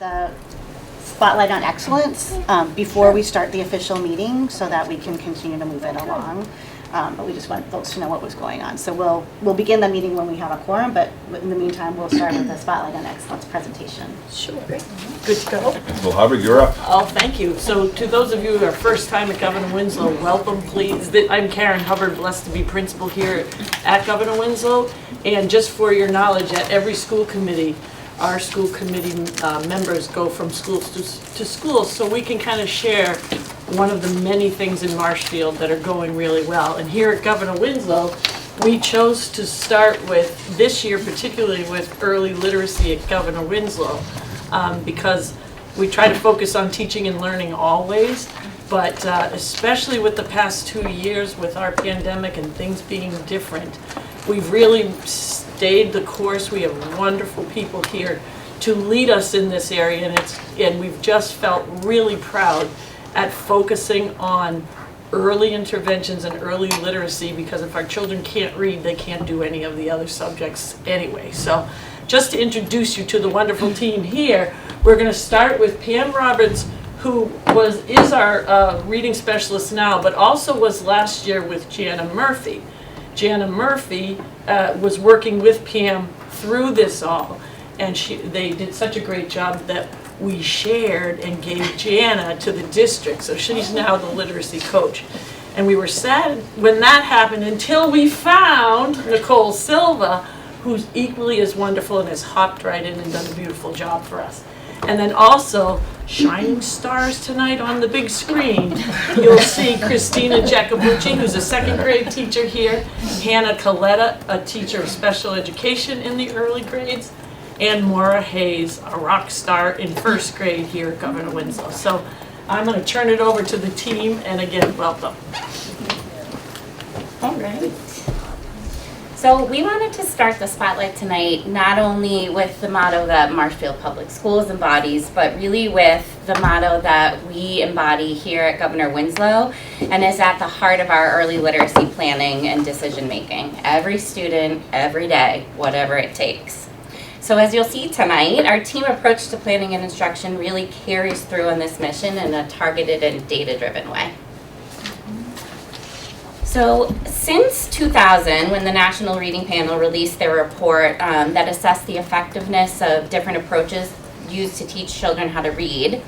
the spotlight on excellence before we start the official meeting so that we can continue to move it along. But we just want folks to know what was going on. So we'll begin the meeting when we have a quorum, but in the meantime, we'll start with the spotlight on excellence presentation. Sure. Good to go. Well, Hubbard, you're up. Oh, thank you. So to those of you who are first time at Governor Winslow, welcome, please. I'm Karen Hubbard, blessed to be principal here at Governor Winslow. And just for your knowledge, at every school committee, our school committee members go from schools to schools, so we can kind of share one of the many things in Marshfield that are going really well. And here at Governor Winslow, we chose to start with, this year particularly, with early literacy at Governor Winslow, because we try to focus on teaching and learning always, but especially with the past 2 years with our pandemic and things being different, we've really stayed the course. We have wonderful people here to lead us in this area, and we've just felt really proud at focusing on early interventions and early literacy, because if our children can't read, they can't do any of the other subjects anyway. So just to introduce you to the wonderful team here, we're going to start with Pam Roberts, who is our reading specialist now, but also was last year with Jana Murphy. Jana Murphy was working with Pam through this all, and they did such a great job that we shared and gave Jana to the district, so she's now the literacy coach. And we were sad when that happened until we found Nicole Silva, who's equally as wonderful and has hopped right in and done a beautiful job for us. And then also, shining stars tonight on the big screen, you'll see Christina Jacobucci, who's a second grade teacher here, Hannah Coletta, a teacher of special education in the early grades, and Maura Hayes, a rock star in first grade here at Governor Winslow. So I'm going to turn it over to the team, and again, welcome. All right. So we wanted to start the spotlight tonight not only with the motto that Marshfield Public Schools embodies, but really with the motto that we embody here at Governor Winslow and is at the heart of our early literacy planning and decision making. Every student, every day, whatever it takes. So as you'll see tonight, our team approach to planning and instruction really carries through on this mission in a targeted and data-driven way. So since 2000, when the National Reading Panel released their report that assessed the effectiveness of different approaches used to teach children how to read,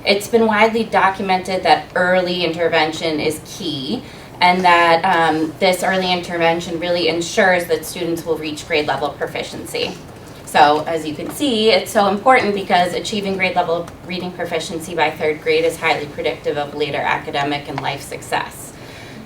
it's been widely documented that early intervention is key, and that this early intervention really ensures that students will reach grade level proficiency. So as you can see, it's so important because achieving grade level reading proficiency by third grade is highly predictive of later academic and life success.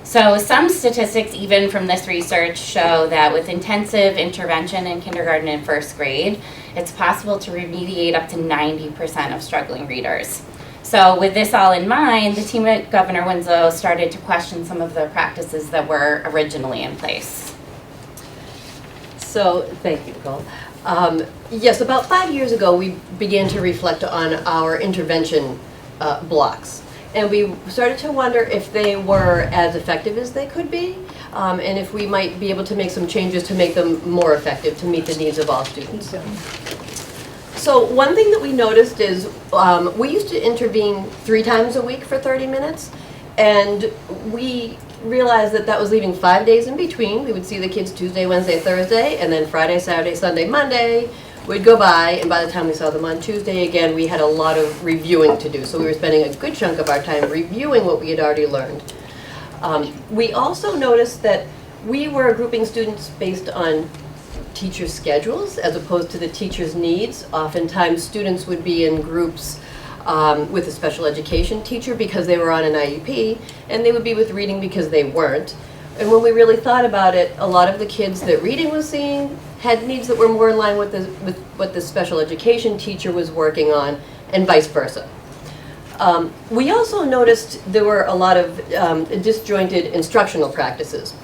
So some statistics even from this research show that with intensive intervention in kindergarten and first grade, it's possible to remediate up to 90% of struggling readers. So with this all in mind, the team at Governor Winslow started to question some of the practices that were originally in place. So, thank you, Nicole. Yes, about 5 years ago, we began to reflect on our intervention blocks. And we started to wonder if they were as effective as they could be, and if we might be able to make some changes to make them more effective to meet the needs of all students. So one thing that we noticed is we used to intervene 3 times a week for 30 minutes, and we realized that that was leaving 5 days in between. We would see the kids Tuesday, Wednesday, Thursday, and then Friday, Saturday, Sunday, Monday would go by, and by the time we saw them on Tuesday again, we had a lot of reviewing to do. So we were spending a good chunk of our time reviewing what we had already learned. We also noticed that we were grouping students based on teacher schedules as opposed to the teacher's needs. Oftentimes students would be in groups with a special education teacher because they were on an IEP, and they would be with reading because they weren't. And when we really thought about it, a lot of the kids that reading was seeing had needs that were more in line with what the special education teacher was working on, and vice versa. We also noticed there were a lot of disjointed instructional practices.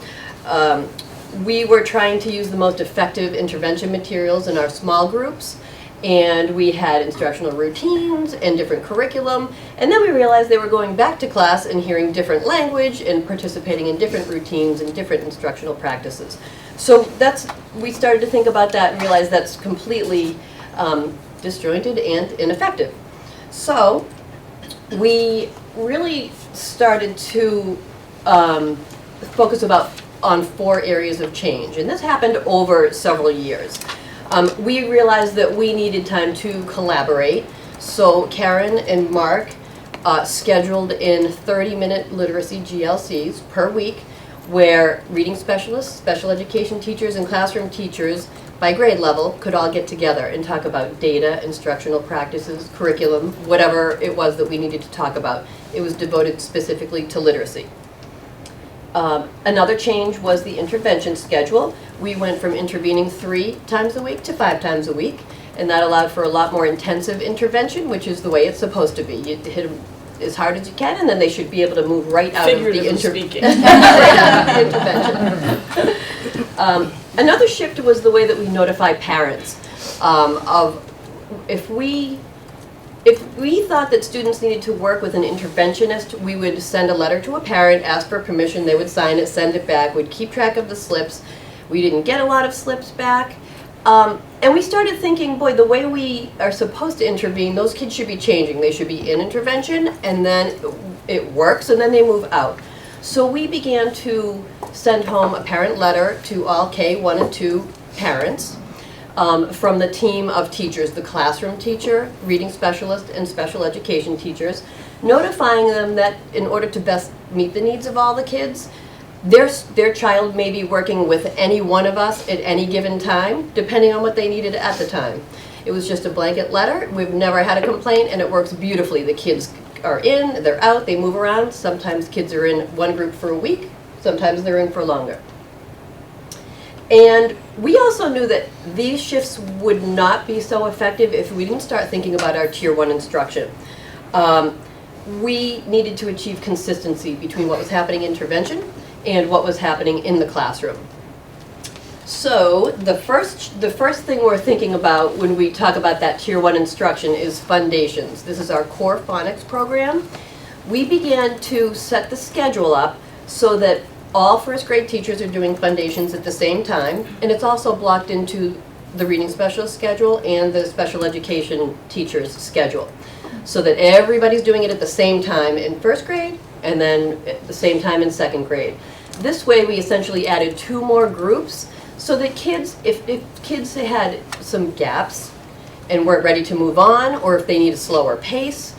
We were trying to use the most effective intervention materials in our small groups, and we had instructional routines and different curriculum, and then we realized they were going back to class and hearing different language and participating in different routines and different instructional practices. So we started to think about that and realized that's completely disjointed and ineffective. So we really started to focus on 4 areas of change, and this happened over several years. We realized that we needed time to collaborate, so Karen and Mark scheduled in 30-minute literacy GLCs per week, where reading specialists, special education teachers, and classroom teachers by grade level could all get together and talk about data, instructional practices, curriculum, whatever it was that we needed to talk about. It was devoted specifically to literacy. Another change was the intervention schedule. We went from intervening 3 times a week to 5 times a week, and that allowed for a lot more intensive intervention, which is the way it's supposed to be. You hit them as hard as you can, and then they should be able to move right out of the Speaking. right out of the intervention. Another shift was the way that we notify parents of if we thought that students needed to work with an interventionist, we would send a letter to a parent, ask for permission, they would sign it, send it back, we'd keep track of the slips. We didn't get a lot of slips back. And we started thinking, boy, the way we are supposed to intervene, those kids should be changing. They should be in intervention, and then it works, and then they move out. So we began to send home a parent letter to all K1 and 2 parents from the team of teachers, the classroom teacher, reading specialist, and special education teachers, notifying them that in order to best meet the needs of all the kids, their child may be working with any one of us at any given time, depending on what they needed at the time. It was just a blanket letter. We've never had a complaint, and it works beautifully. The kids are in, they're out, they move around. Sometimes kids are in one group for a week, sometimes they're in for longer. And we also knew that these shifts would not be so effective if we didn't start thinking about our Tier 1 instruction. We needed to achieve consistency between what was happening in intervention and what was happening in the classroom. So the first thing we're thinking about when we talk about that Tier 1 instruction is foundations. This is our core phonics program. We began to set the schedule up so that all first grade teachers are doing foundations at the same time, and it's also blocked into the reading specialist schedule and the special education teacher's schedule, so that everybody's doing it at the same time in first grade and then at the same time in second grade. This way we essentially added 2 more groups so that kids, if kids had some gaps and weren't ready to move on, or if they need a slower pace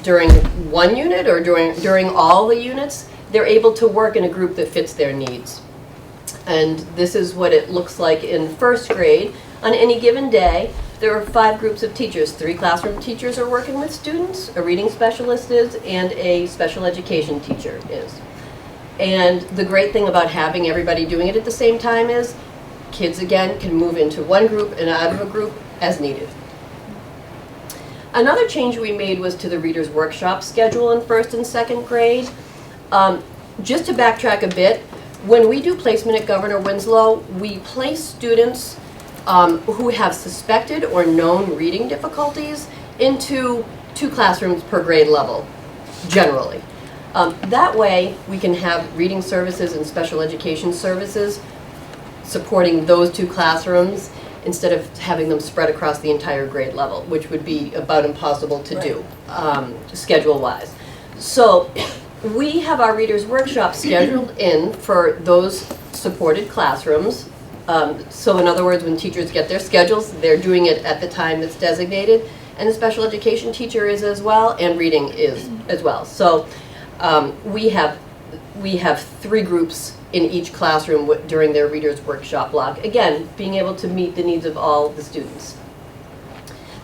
during one unit or during all the units, they're able to work in a group that fits their needs. And this is what it looks like in first grade. On any given day, there are 5 groups of teachers. 3 classroom teachers are working with students, a reading specialist is, and a special education teacher is. And the great thing about having everybody doing it at the same time is kids, again, can move into one group and out of a group as needed. Another change we made was to the reader's workshop schedule in first and second grade. Just to backtrack a bit, when we do placement at Governor Winslow, we place students who have suspected or known reading difficulties into 2 classrooms per grade level, generally. That way, we can have reading services and special education services supporting those 2 classrooms instead of having them spread across the entire grade level, which would be about impossible to do, schedule-wise. So we have our readers' workshop scheduled in for those supported classrooms. So in other words, when teachers get their schedules, they're doing it at the time that's designated, and the special education teacher is as well, and reading is as well. So we have 3 groups in each classroom during their readers' workshop block. Again, being able to meet the needs of all the students.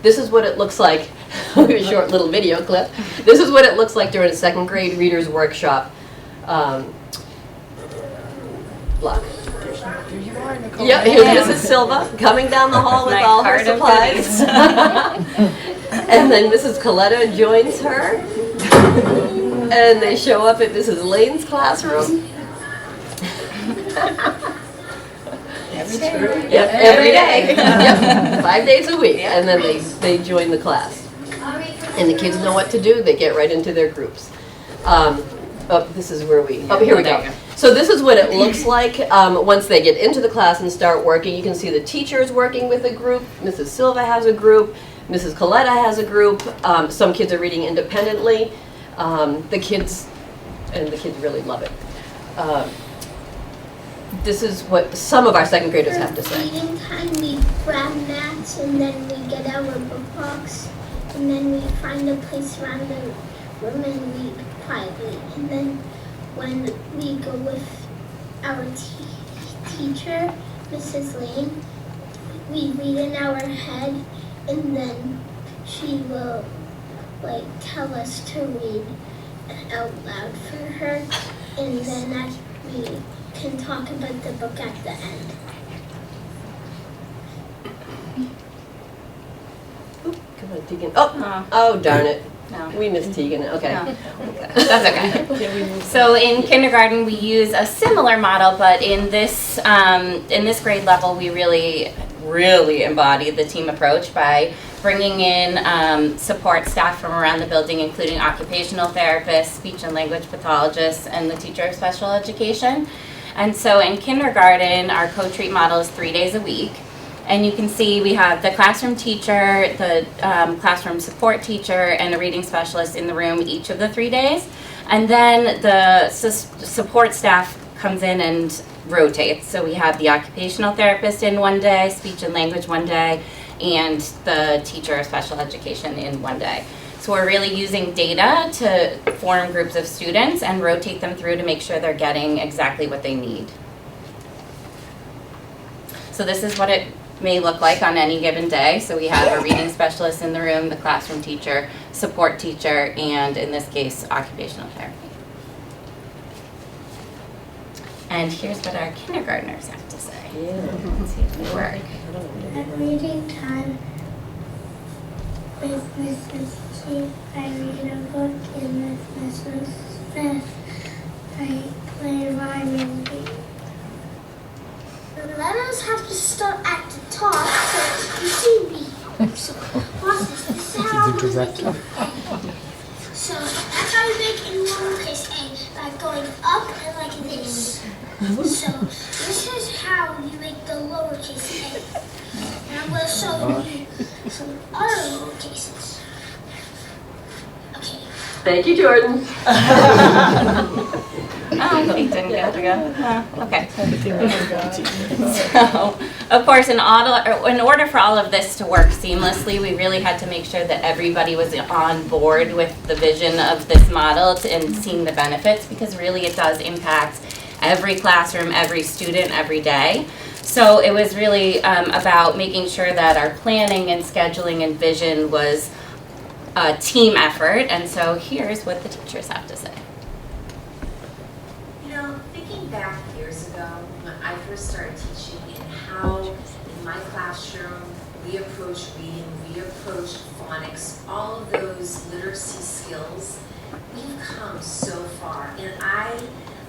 This is what it looks like. A short little video clip. This is what it looks like during a second grade readers' workshop block. Yeah, here's Mrs. Silva coming down the hall with all her supplies. And then Mrs. Coletta joins her. And they show up at Mrs. Lane's classroom. Yep, every day. Yep, 5 days a week. And then they join the class. And the kids know what to do. They get right into their groups. This is where we, here we go. So this is what it looks like once they get into the class and start working. You can see the teachers working with a group. Mrs. Silva has a group. Mrs. Coletta has a group. Some kids are reading independently. The kids really love it. This is what some of our second graders have to say. Reading time, we grab mats and then we get our book box and then we find a place around the room and read quietly. And then when we go with our teacher, Mrs. Lane, we read in our head and then she will tell us to read out loud for her, and then we can talk about the book at the end. Come on, Tegan. Oh, darn it. No. We missed Tegan. Okay. No. That's okay. So in kindergarten, we use a similar model, but in this grade level, we really embody the team approach by bringing in support staff from around the building, including occupational therapists, speech and language pathologists, and the teacher of special education. And so in kindergarten, our co-treat model is 3 days a week. And you can see we have the classroom teacher, the classroom support teacher, and a reading specialist in the room each of the 3 days. And then the support staff comes in and rotates. So we have the occupational therapist in 1 day, speech and language 1 day, and the teacher of special education in 1 day. So we're really using data to form groups of students and rotate them through to make sure they're getting exactly what they need. So this is what it may look like on any given day. So we have a reading specialist in the room, the classroom teacher, support teacher, and in this case, occupational therapy. And here's what our kindergartners have to say. Let's see if they work. At reading time with Mrs. T, I read a book, and with Mrs. Smith, I play rhyming game. The letters have to start at the top so you see me. So, this is how we make it. So that's how we make in lowercase a, by going up and like this. So this is how you make the lowercase a. And I'm going to show you some other lowercases. Okay. Thank you, Jordan. Oh, he didn't get to go. Okay. So, of course, in order for all of this to work seamlessly, we really had to make sure that everybody was on board with the vision of this model and seeing the benefits, because really it does impact every classroom, every student, every day. So it was really about making sure that our planning and scheduling and vision was a team effort. And so here's what the teachers have to say. You know, thinking back years ago when I first started teaching and how in my classroom we approached reading, we approached phonics, all of those literacy skills, we've come so far. And I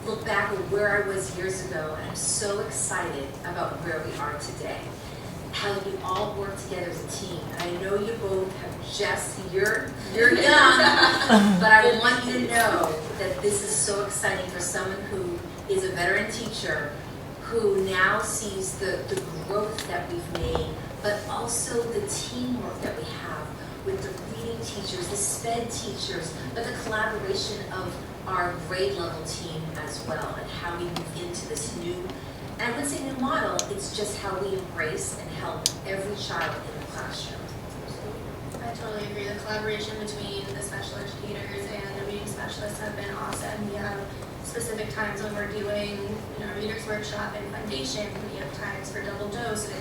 look back at where I was years ago and I'm so excited about where we are today. How we all work together as a team. And I know you both have you're young, but I want you to know that this is so exciting for someone who is a veteran teacher who now sees the growth that we've made, but also the teamwork that we have with the reading teachers, the SPED teachers, but the collaboration of our grade level team as well, and how we move into this new, and I wouldn't say new model, it's just how we embrace and help every child in the classroom. I totally agree. The collaboration between the special educators and the reading specialists have been awesome. We have specific times when we're doing, readers workshop and foundation. We have times for double dose, and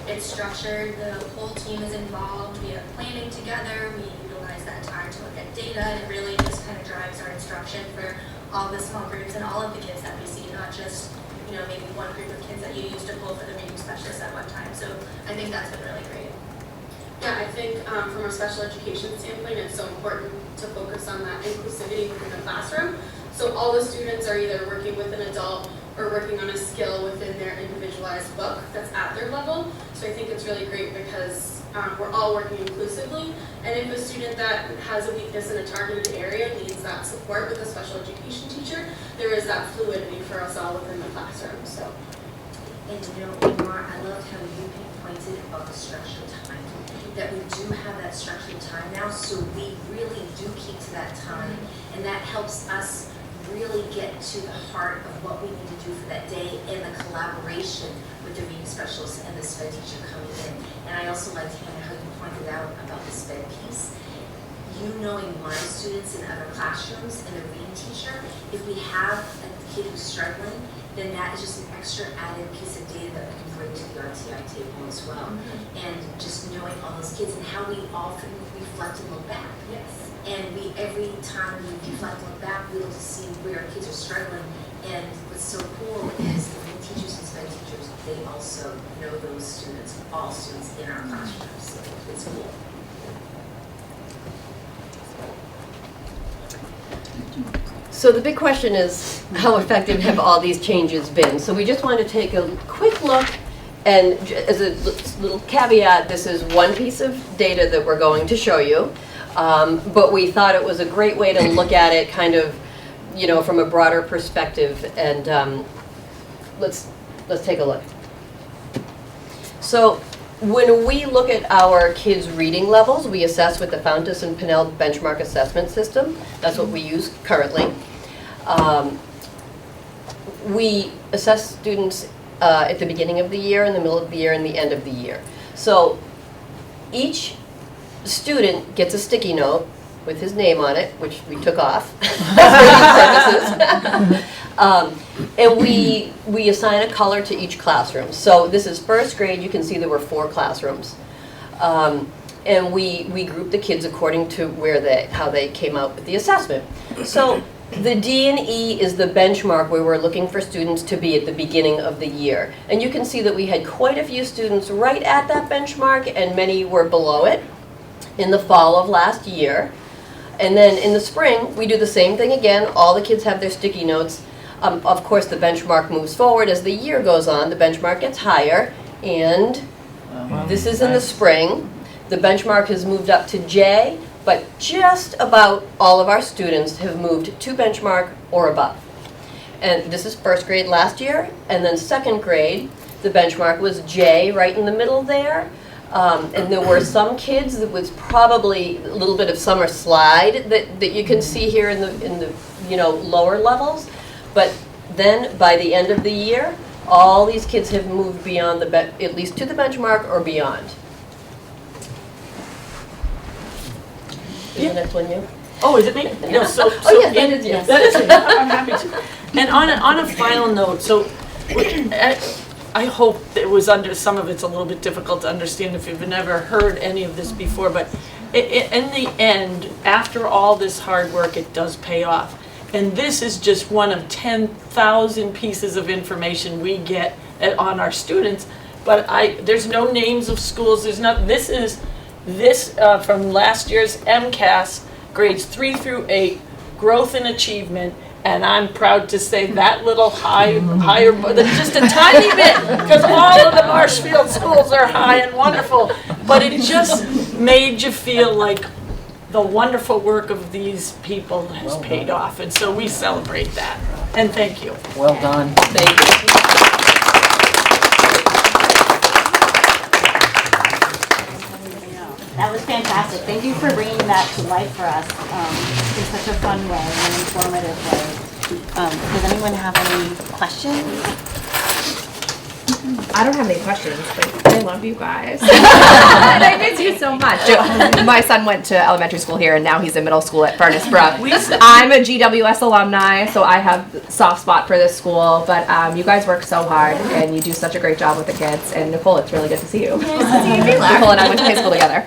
it's structured. The whole team is involved. We have planning together. We utilize that time to look at data, and it really just kind of drives our instruction for all the small groups and all of the kids that we see, not just maybe one group of kids that you used to pull for the reading specialist at one time. So I think that's been really great. Yeah, I think from a special education standpoint, it's so important to focus on that inclusivity within the classroom. So all the students are either working with an adult or working on a skill within their individualized book that's at their level. So So I think it's really great because we're all working inclusively, and if a student that has a weakness in a targeted area needs that support with a special education teacher, there is that fluidity for us all within the classroom. So. And you know, Mar, I loved how you pinpointed about the structured time. That we do have that structured time now, so we really do keep to that time, and that helps us really get to the heart of what we need to do for that day and the collaboration with the reading specialist and the SPED teacher coming in. And I also liked, Hannah, how you pointed out about the SPED piece. You knowing my students in other classrooms and the reading teacher, if we have a kid who's struggling, then that is just an extra added piece of data that we can bring to the RTI table as well. And just knowing all those kids and how we often reflect and look back. Yes. And we, every time we reflect and look back, we look to see where kids are struggling. And what's so cool is the reading teachers and SPED teachers, they also know those students, all students in our classrooms. So it's cool. So the big question is, how effective have all these changes been? So we just want to take a quick look, and as a little caveat, this is one piece of data that we're going to show you, but we thought it was a great way to look at it kind of, you know, from a broader perspective, and let's take a look. So when we look at our kids' reading levels, we assess with the Fountas and Pinnell benchmark assessment system. That's what we use currently. We assess students at the beginning of the year, in the middle of the year, and the end of the year. So each student gets a sticky note with his name on it, which we took off for these purposes. And we assign a color to each classroom. So this is first grade. You can see there were 4 classrooms. And we group the kids according to how they came out with the assessment. So the D and E is the benchmark where we're looking for students to be at the beginning of the year. And you can see that we had quite a few students right at that benchmark, and many were below it in the fall of last year. And then in the spring, we do the same thing again. All the kids have their sticky notes. Of course, the benchmark moves forward. As the year goes on, the benchmark gets higher. And this is in the spring. The benchmark has moved up to J, but just about all of our students have moved to benchmark or above. And this is first grade last year. And then second grade, the benchmark was J, right in the middle there. And there were some kids that was probably a little bit of summer slide that you can see here in the lower levels. But then by the end of the year, all these kids have moved beyond at least to the benchmark or beyond. Is the next one you? Oh, is it me? No, yes, that is yes. That is me. I'm happy to. And on a final note, so I hope it was some of it's a little bit difficult to understand if you've never heard any of this before, but in the end, after all this hard work, it does pay off. And this is just one of 10,000 pieces of information we get on our students. But there's no names of schools. There's not. This is from last year's MCAS, grades 3 through 8, growth and achievement. And I'm proud to say that little higher, just a tiny bit, because all of the Marshfield schools are high and wonderful. But it just made you feel like the wonderful work of these people has paid off. And so we celebrate that. And thank you. Well done. Thank you. That was fantastic. Thank you for bringing that to life for us in such a fun way and informative way. Does anyone have any questions? I don't have any questions, but I love you guys. And I miss you so much. My son went to elementary school here, and now he's in middle school at Furnace Brook. I'm a GWS alumni, so I have a soft spot for this school. But you guys work so hard, and you do such a great job with the kids. And Nicole, it's really good to see you. Nice to see you, Mila. Nicole and I went to high school together.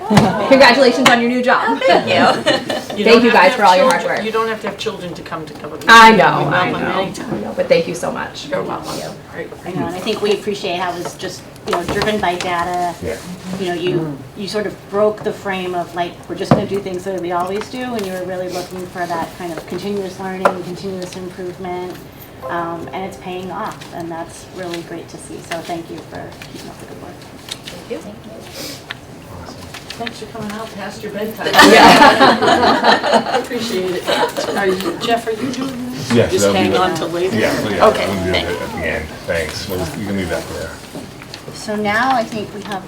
Congratulations on your new job. Thank you. Thank you guys for all your hard work. You don't have to have children to come to government. I know. But thank you so much. You're welcome. I know, and I think we appreciate how it's just, driven by data. Yeah. You sort of broke the frame of like, we're just going to do things that we always do, and you were really looking for that kind of continuous learning, continuous improvement, and it's paying off, and that's really great to see. So thank you for keeping up the good work. you. Thanks for coming out past your bedtime. I appreciate it. Jeff, are you doing this? Yes, Just that'll be hang the- on till later? Yeah, Okay, I'm gonna do thank it at the end. Thanks. You can leave that there. So now I think we have,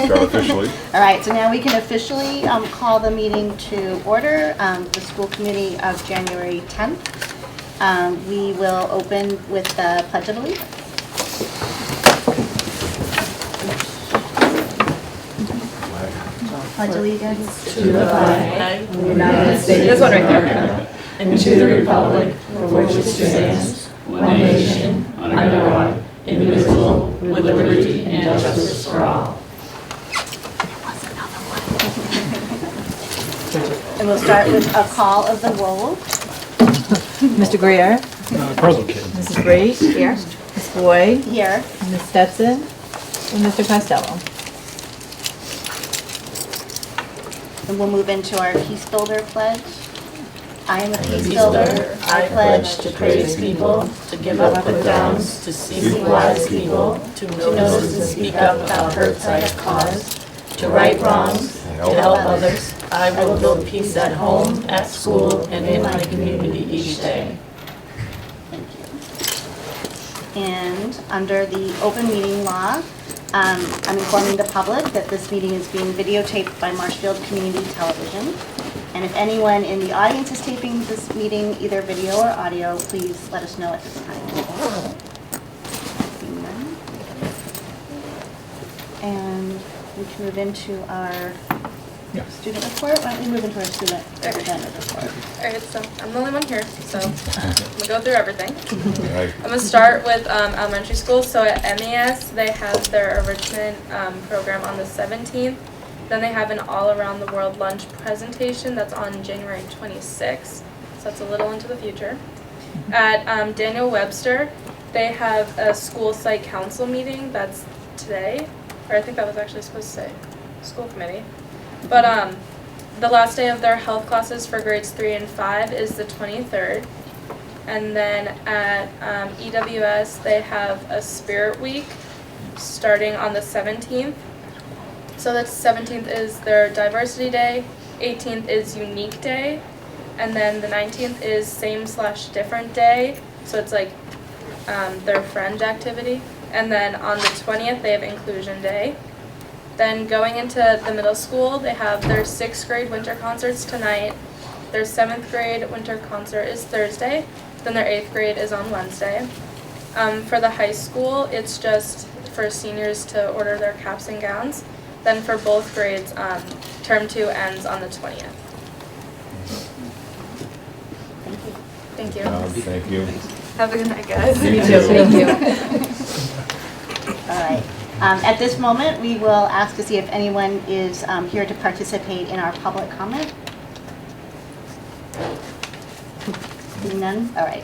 Start officially. all right, so now we can officially call the meeting to order, the school committee of January 10th. We will open with the Pledge of Allegiance. Pledge allegiance To the flag of the United States. This one right there. And to the republic for which it stands, one nation, under God, indivisible, with liberty and justice for all. And we'll start with a call of the roll. Mr. Greer, Present. Mrs. Brady. Here. Ms. Boyd, Here. Ms. Stetson, and Mr. Costello. And we'll move into our Peace Builder pledge. I am a peace builder. I pledge to praise people, to give up put downs, to seek wise people, to notice and speak up about hurts I have caused, to right wrongs, to help others. I will build peace at home, at school, and in my community each day. Thank you. And under the open meeting law, I'm informing the public that this meeting is being videotaped by Marshfield Community Television. And if anyone in the audience is taping this meeting, either video or audio, please let us know at this time. Seeing none. And we can move into our student report. Why don't we move into our student representative report? Alright, so I'm the only one here, so I'm gonna go through everything. Right. I'm gonna start with elementary school. So at MES, they have their enrichment program on the 17th. Then they have an all-around the world lunch presentation that's on January 26th. So that's a little into the future. At Daniel Webster, they have a school site council meeting that's today, or I think that was actually supposed to say school committee. But the last day of their health classes for grades 3 and 5 is the 23rd. And then at EWS, they have a Spirit Week starting on the 17th. So the 17th is their Diversity Day, 18th is Unique Day, and then the 19th is Same/Different Day. So it's like their friend activity. And then on the 20th, they have Inclusion Day. Then going into the middle school, they have their 6th grade winter concerts tonight. Their 7th grade winter concert is Thursday. Then their 8th grade is on Wednesday. For the high school, it's just for seniors to order their caps and gowns. Then for both grades, term 2 ends on the 20th. Thank you. Thank you. Have a good night, guys. Me too. Thank you. All right. At this moment, we will ask to see if anyone is here to participate in our public comment. Seeing none? All right.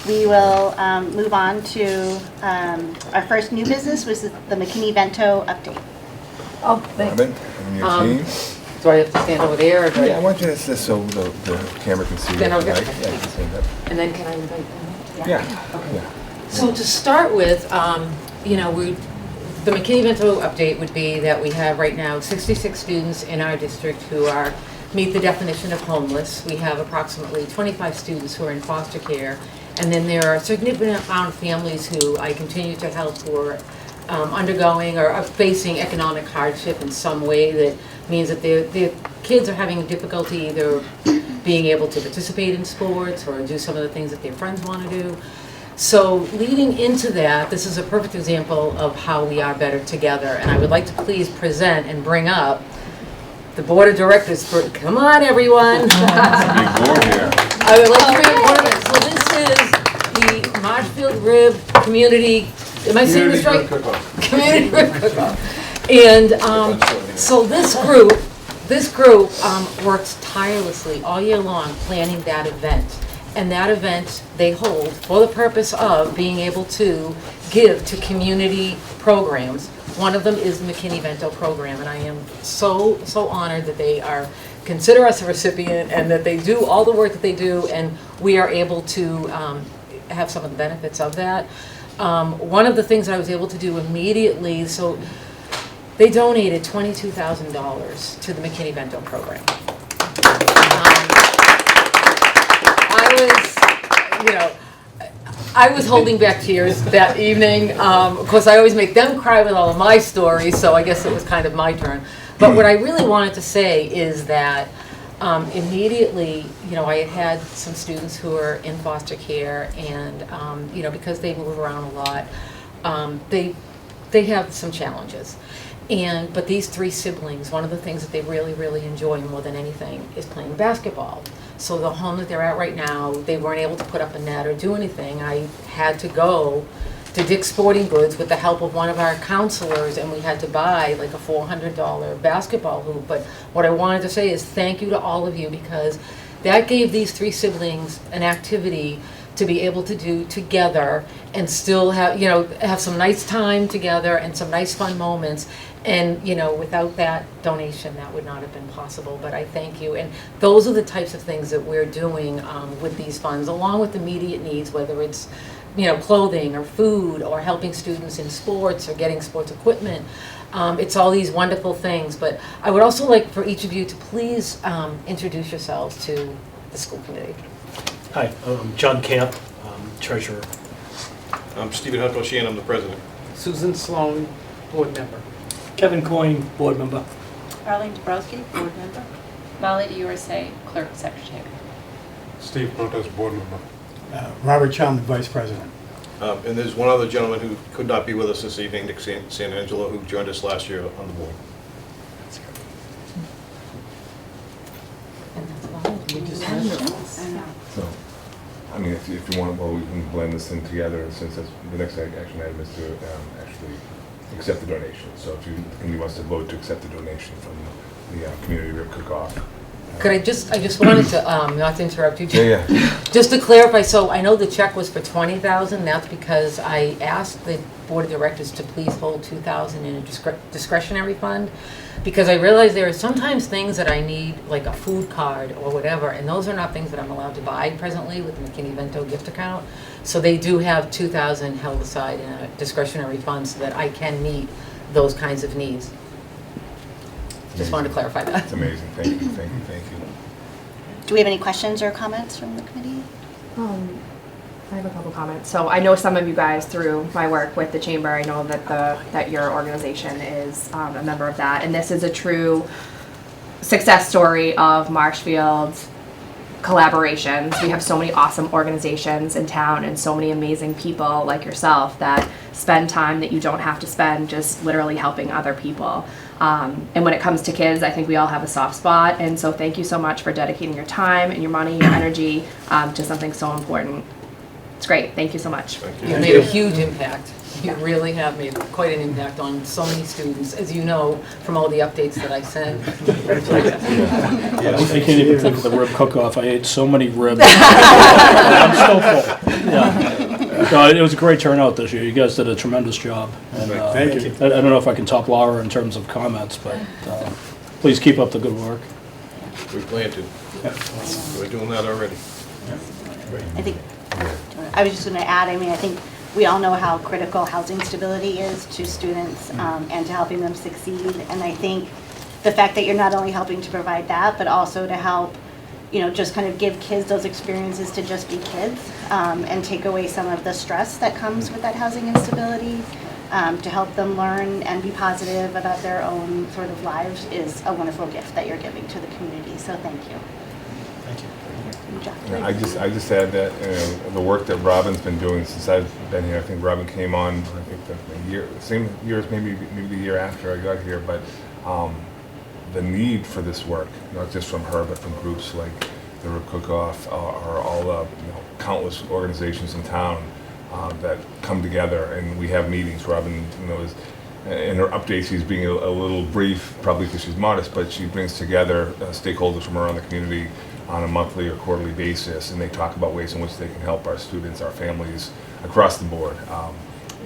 We will move on to our first new business, which is the McKinney-Vento update. Oh, thanks. Robin, and your team? Do I have to stand over there, or do I? Yeah, I want you to sit so the camera can see you. Then I'll get- right? Yeah, you can stand up. And then can I invite them? Yeah. So to start with, the McKinney-Vento update would be that we have right now 66 students in our district who meet the definition of homeless. We have approximately 25 students who are in foster care. And then there are a significant amount of families who I continue to help who are undergoing or are facing economic hardship in some way that means that their kids are having difficulty either being able to participate in sports or do some of the things that their friends want to do. So leading into that, this is a perfect example of how we are better together. And I would like to please present and bring up the board of directors for, come on everyone. Big board here. I would like to bring one of it. So this is the Marshfield Rib Community, am I saying this right? Community Rib Cook-Off. And so this group works tirelessly all year long planning that event. And that event they hold for the purpose of being able to give to community programs. One of them is the McKinney-Vento program, and I am so honored that they consider us a recipient and that they do all the work that they do, and we are able to have some of the benefits of that. one of the things I was able to do immediately, so they donated $22,000 to the McKinney-Vento program. I was holding back tears that evening. Of course, I always make them cry with all of my stories, so I guess it was kind of my turn. But what I really wanted to say is that immediately, I had some students who are in foster care, and because they move around a lot, they have some challenges. But these three siblings, one of the things that they really, really enjoy more than anything is playing basketball. So the home that they're at right now, they weren't able to put up a net or do anything. I had to go to Dick's Sporting Goods with the help of one of our counselors, and we had to buy like a $400 basketball hoop. But what I wanted to say is thank you to all of you, because that gave these three siblings an activity to be able to do together and still have some nice time together and some nice fun moments. And without that donation, that would not have been possible. But I thank you. And those are the types of things that we're doing with these funds, along with immediate needs, whether it's clothing or food or helping students in sports or getting sports equipment. It's all these wonderful things. But I would also like for each of you to please introduce yourselves to the school committee. Hi, I'm John Camp, treasurer. I'm Stephen Huntoshian, I'm the president. Susan Sloan, board member. Kevin Coyne, board member. Arlene Dabrowski, board member. Molly USA, clerk secretary. Steve Pontos, board member. Robert Chum, vice president. And there's one other gentleman who could not be with us this evening, Nick Santangelo, who joined us last year on the board. So, I mean, if you want, we can blend this in together, since that's, the next action item is to actually accept the donation. So if the committee wants to vote to accept the donation from the community rib cook-off. Could I just wanted to, not to interrupt you. Yeah. Just to clarify, so I know the check was for $20,000. That's because I asked the board of directors to please hold $2,000 in a discretionary fund, because I realize there are sometimes things that I need, like a food card or whatever, and those are not things that I'm allowed to buy presently with the McKinney-Vento gift account. So they do have $2,000 held aside in a discretionary fund so that I can meet those kinds of needs. Just wanted to clarify that. It's amazing. Thank you. Do we have any questions or comments from the committee? I have a couple comments. So I know some of you guys through my work with the chamber. I know that your organization is a member of that, and this is a true success story of Marshfield's collaborations. We have so many awesome organizations in town and so many amazing people like yourself that spend time that you don't have to spend just literally helping other people. And when it comes to kids, I think we all have a soft spot, and so thank you so much for dedicating your time and your money, your energy to something so important. It's great. Thank you so much. You've made a huge impact. You really have made quite an impact on so many students, as you know from all the updates that I send. I can't even think of the rib cook-off. I ate so many ribs. I'm still full. Yeah. No, it was a great turnout this year. You guys did a tremendous job. And, Thank you. I don't know if I can top Laura in terms of comments, but please keep up the good work. We plan to. We're doing that already. I was just going to add, I think we all know how critical housing stability is to students and to helping them succeed. And I think the fact that you're not only helping to provide that, but also to help, just kind of give kids those experiences to just be kids and take away some of the stress that comes with that housing instability, to help them learn and be positive about their own sort of lives is a wonderful gift that you're giving to the community. So thank you. Thank you. Yeah, I just add that the work that Robin's been doing since I've been here. I think Robin came on, I think the same year as maybe the year after I got here, but the need for this work, not just from her, but from groups like the Rib Cook-Off or all the countless organizations in town that come together, and we have meetings. Robin, is in her updates, she's being a little brief, probably because she's modest, but she brings together stakeholders from around the community on a monthly or quarterly basis, and they talk about ways in which they can help our students, our families, across the board.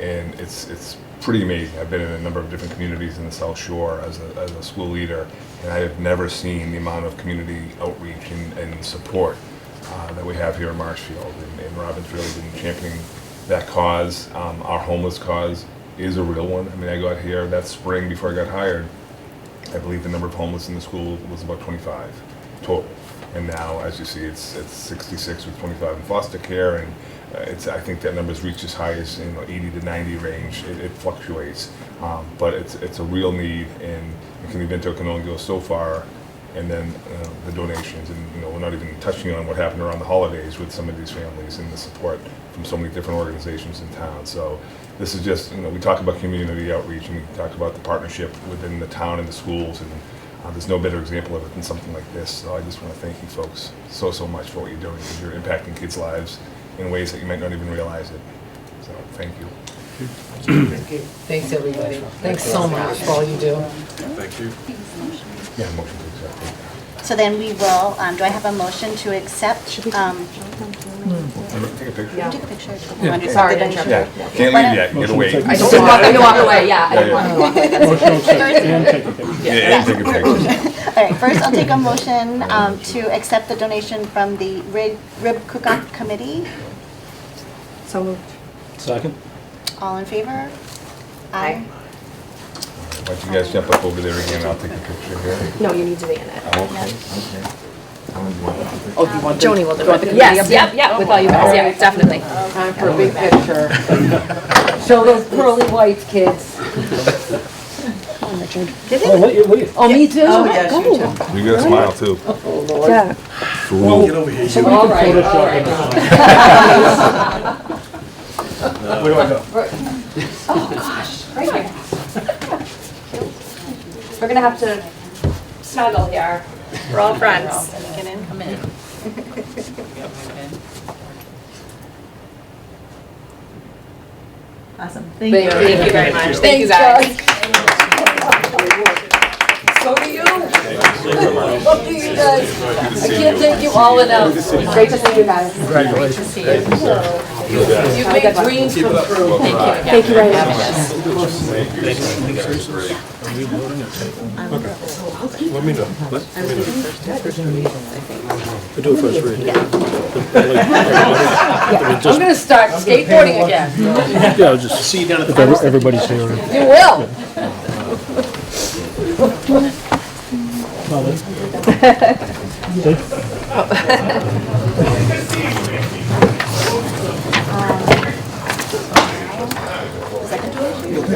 And it's pretty amazing. I've been in a number of different communities in the South Shore as a school leader, and I have never seen the amount of community outreach and support that we have here in Marshfield. And Robin's really been championing that cause, our homeless cause, is a real one. I mean, I got here that spring before I got hired. I believe the number of homeless in the school was about 25 total. And now, as you see, it's 66 with 25 in foster care, and I think that number's reached as high as 80 to 90 range. It fluctuates, but it's a real need, and the Vento can only go so far. And then the donations, and we're not even touching on what happened around the holidays with some of these families and the support from so many different organizations in town. So this is just, we talk about community outreach, and we talk about the partnership within the town and the schools, and there's no better example of it than something like this. So I just want to thank you folks so much for what you're doing. You're impacting kids' lives in ways that you might not even realize it. So thank you. Thanks, everybody. Thanks so much for all you do. Thank you. Yeah, motion to accept. So then we will, do I have a motion to accept? Take a picture. Can we take a picture? Sorry, Yeah, can't leave yet. Get away. I just didn't want them to walk away, yeah. I didn't want them to walk away. That's Motion to accept and take a picture. Yeah, and take a picture. All right, first I'll take a motion to accept the donation from the Rib Cook-Off Committee. So moved. Second? All in favor? Aye. Why don't you guys jump up over there again, I'll take a picture here. No, you need to be in it. Okay. Oh, do you want Joni will do it. Yes, yep, with all you guys, yeah, definitely. Time for a big picture. Show those pearly whites, kids. Oh, me too? Oh, yes, you too. You gotta smile too. Yeah. Fool. Get over here. All right. Where do I go? Oh, gosh, right here. We're gonna have to snuggle here. We're all friends. Get in. Come in. Awesome. Thank you. Thank you very much. Thank you, guys. So do you. Love to you guys. I can't thank you all enough. Great to see you guys. Congratulations. You make dreams come true. Thank you. Thank you very much. Are we voting or table? Let me know. We do a first reading. I'm gonna start skateboarding again. Yeah, I'll just see you down at the everybody's here. You will.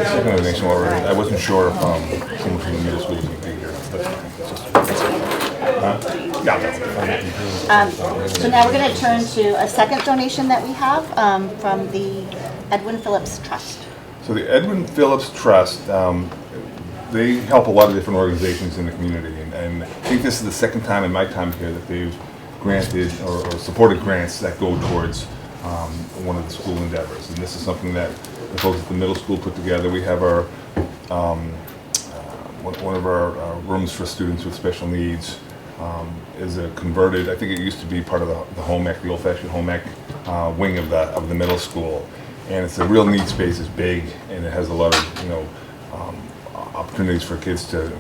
Second donation already. I wasn't sure if someone from the middle school was gonna be here. So now we're going to turn to a second donation that we have from the Edwin Phillips Trust. So the Edwin Phillips Trust, they help a lot of different organizations in the community, and I think this is the second time in my time here that they've granted or supported grants that go towards one of the school endeavors. And this is something that the folks at the middle school put together. We have our one of our rooms for students with special needs is a converted. I think it used to be part of the home ec, the old-fashioned home ec wing of the middle school, and it's a real neat space. It's big, and it has a lot of opportunities for kids to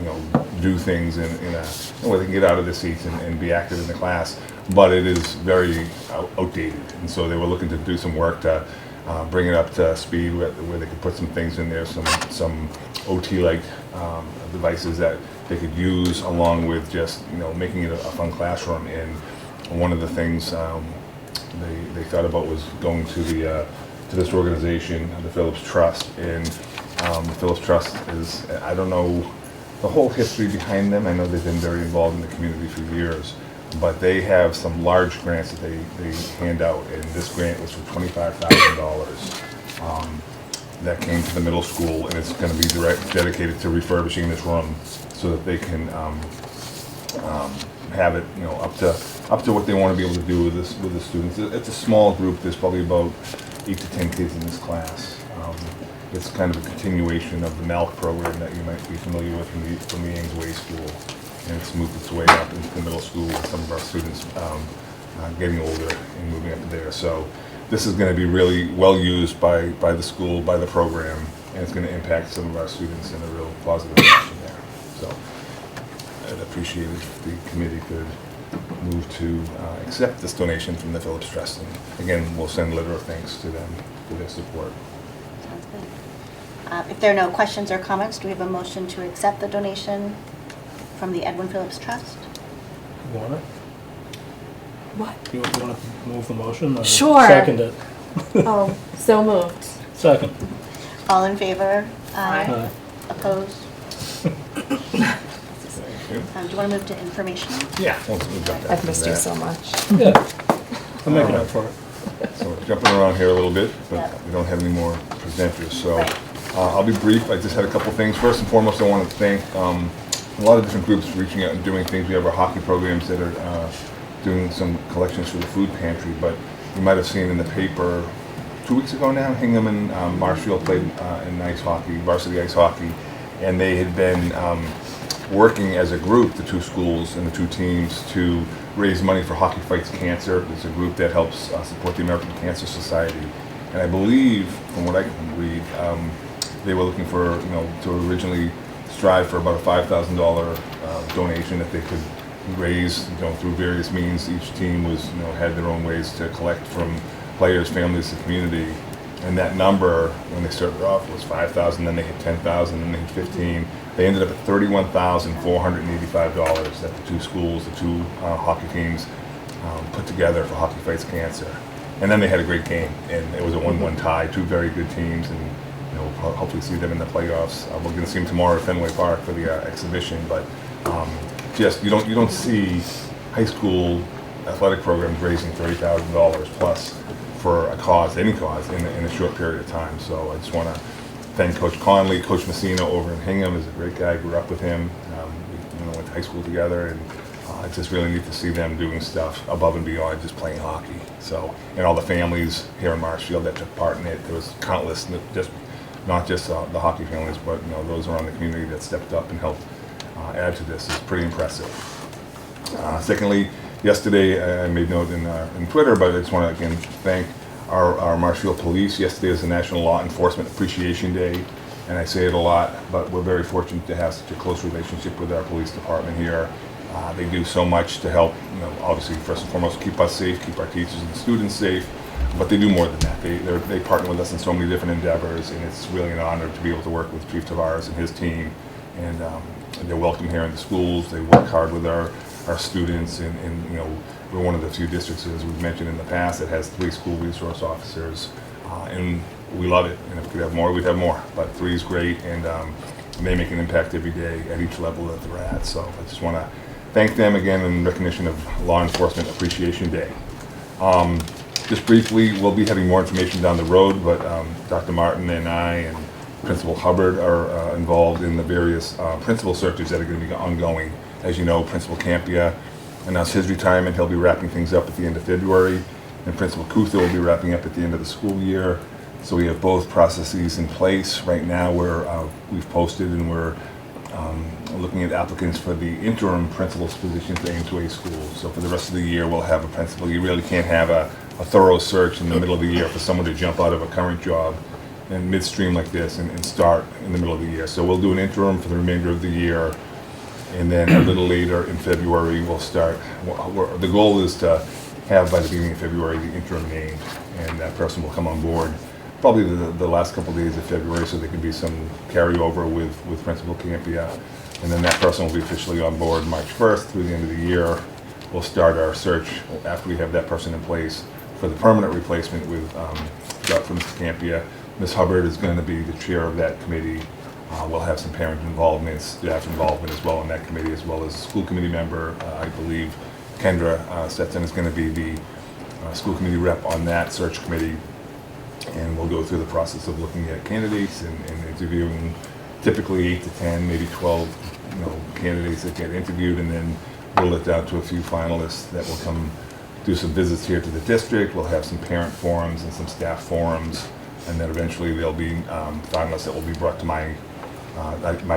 do things in a where they can get out of their seats and be active in the class. But it is very outdated, and so they were looking to do some work to bring it up to speed where they could put some things in there, some OT-like devices that they could use along with just making it a fun classroom. And one of the things they thought about was going to this organization, the Phillips Trust. And the Phillips Trust is, I don't know the whole history behind them. I know they've been very involved in the community for years, but they have some large grants that they hand out, and this grant was for $25,000 that came to the middle school, and it's going to be dedicated to refurbishing this room so that they can have it up to what they want to be able to do with the students. It's a small group. There's probably about 8 to 10 kids in this class. It's kind of a continuation of the MALC program that you might be familiar with from the Ames Way School, and it's moved its way up into the middle school with some of our students getting older and moving up there. So this is going to be really well used by the school, by the program, and it's going to impact some of our students in a real positive fashion there. So I'd appreciate it if the committee could move to accept this donation from the Phillips Trust. And again, we'll send a letter of thanks to them for their support. Sounds good. If there are no questions or comments, do we have a motion to accept the donation from the Edwin Phillips Trust? You want it? What? You want to move the motion? Or Sure. Second it. Oh, so moved. Second. All in favor? Aye. Opposed? Thank you. Do you want to move to information? Yeah, we've got that. I've missed you so much. Yeah. I'm making up for it. So we're jumping around here a little bit, but Yep. we don't have any more presenters. So Right. I'll be brief. I just had a couple things. First and foremost, I want to thank a lot of different groups reaching out and doing things. We have our hockey programs that are doing some collections for the food pantry, but you might have seen in the paper 2 weeks ago now, Hingham and Marshfield played in ice hockey, varsity ice hockey, and they had been working as a group, the two schools and the two teams, to raise money for Hockey Fights Cancer. It's a group that helps support the American Cancer Society. And I believe, from what I can read, they were looking for, to originally strive for about a $5,000 donation that they could raise, through various means. Each team was, had their own ways to collect from players, families, the community. And that number, when they started off, was 5,000, then they hit 10,000, then they hit 15. They ended up at $31,485 that the two schools, the two hockey teams put together for Hockey Fights Cancer. And then they had a great game, and it was a 1-1 tie, two very good teams, and we'll hopefully see them in the playoffs. We're going to see them tomorrow at Fenway Park for the exhibition, but just you don't see high school athletic programs raising $30,000 plus for a cause, any cause, in a short period of time. So I just want to thank Coach Conley. Coach Messina over in Hingham is a great guy. Grew up with him. We went to high school together, and it's just really neat to see them doing stuff above and beyond just playing hockey. So, and all the families here in Marshfield that took part in it. There was countless, not just the hockey families, but those around the community that stepped up and helped add to this. It's pretty impressive. Secondly, yesterday I made note in Twitter, but I just want to again thank our Marshfield Police. Yesterday was the National Law Enforcement Appreciation Day, and I say it a lot, but we're very fortunate to have such a close relationship with our police department here. They do so much to help, obviously, first and foremost, keep us safe, keep our teachers and students safe, but they do more than that. They partner with us in so many different endeavors, and it's really an honor to be able to work with Chief Tavares and his team, and they're welcome here in the schools. They work hard with our students, and we're one of the few districts, as we've mentioned in the past, that has 3 school resource officers, and we love it. And if we could have more, we'd have more. But 3 is great, and they make an impact every day at each level that they're at. So I just want to thank them again in recognition of Law Enforcement Appreciation Day. Just briefly, we'll be having more information down the road, but Dr. Martin and I and Principal Hubbard are involved in the various principal searches that are going to be ongoing. As you know, Principal Campia announced his retirement. He'll be wrapping things up at the end of February, and Principal Kutha will be wrapping up at the end of the school year. So we have both processes in place. Right now we've posted and we're looking at applicants for the interim principal's positions at A&2A schools. So for the rest of the year, we'll have a principal. You really can't have a thorough search in the middle of the year for someone to jump out of a current job and midstream like this and start in the middle of the year. So we'll do an interim for the remainder of the year, and then a little later in February we'll start. The goal is to have by the beginning of February the interim named, and that person will come on board probably the last couple of days of February, so there can be some carryover with Principal Campia, and then that person will be officially on board March 1st through the end of the year. We'll start our search after we have that person in place for the permanent replacement with Mr. Campia. Ms. Hubbard is going to be the chair of that committee. We'll have some parent involvement, staff involvement as well in that committee, as well as a school committee member. I believe Kendra Stetson is going to be the school committee rep on that search committee. And we'll go through the process of looking at candidates and interviewing typically 8 to 10, maybe 12 candidates that get interviewed, and then whittle it down to a few finalists that will come do some visits here to the district. We'll have some parent forums and some staff forums, and then eventually there'll be finalists that will be brought to my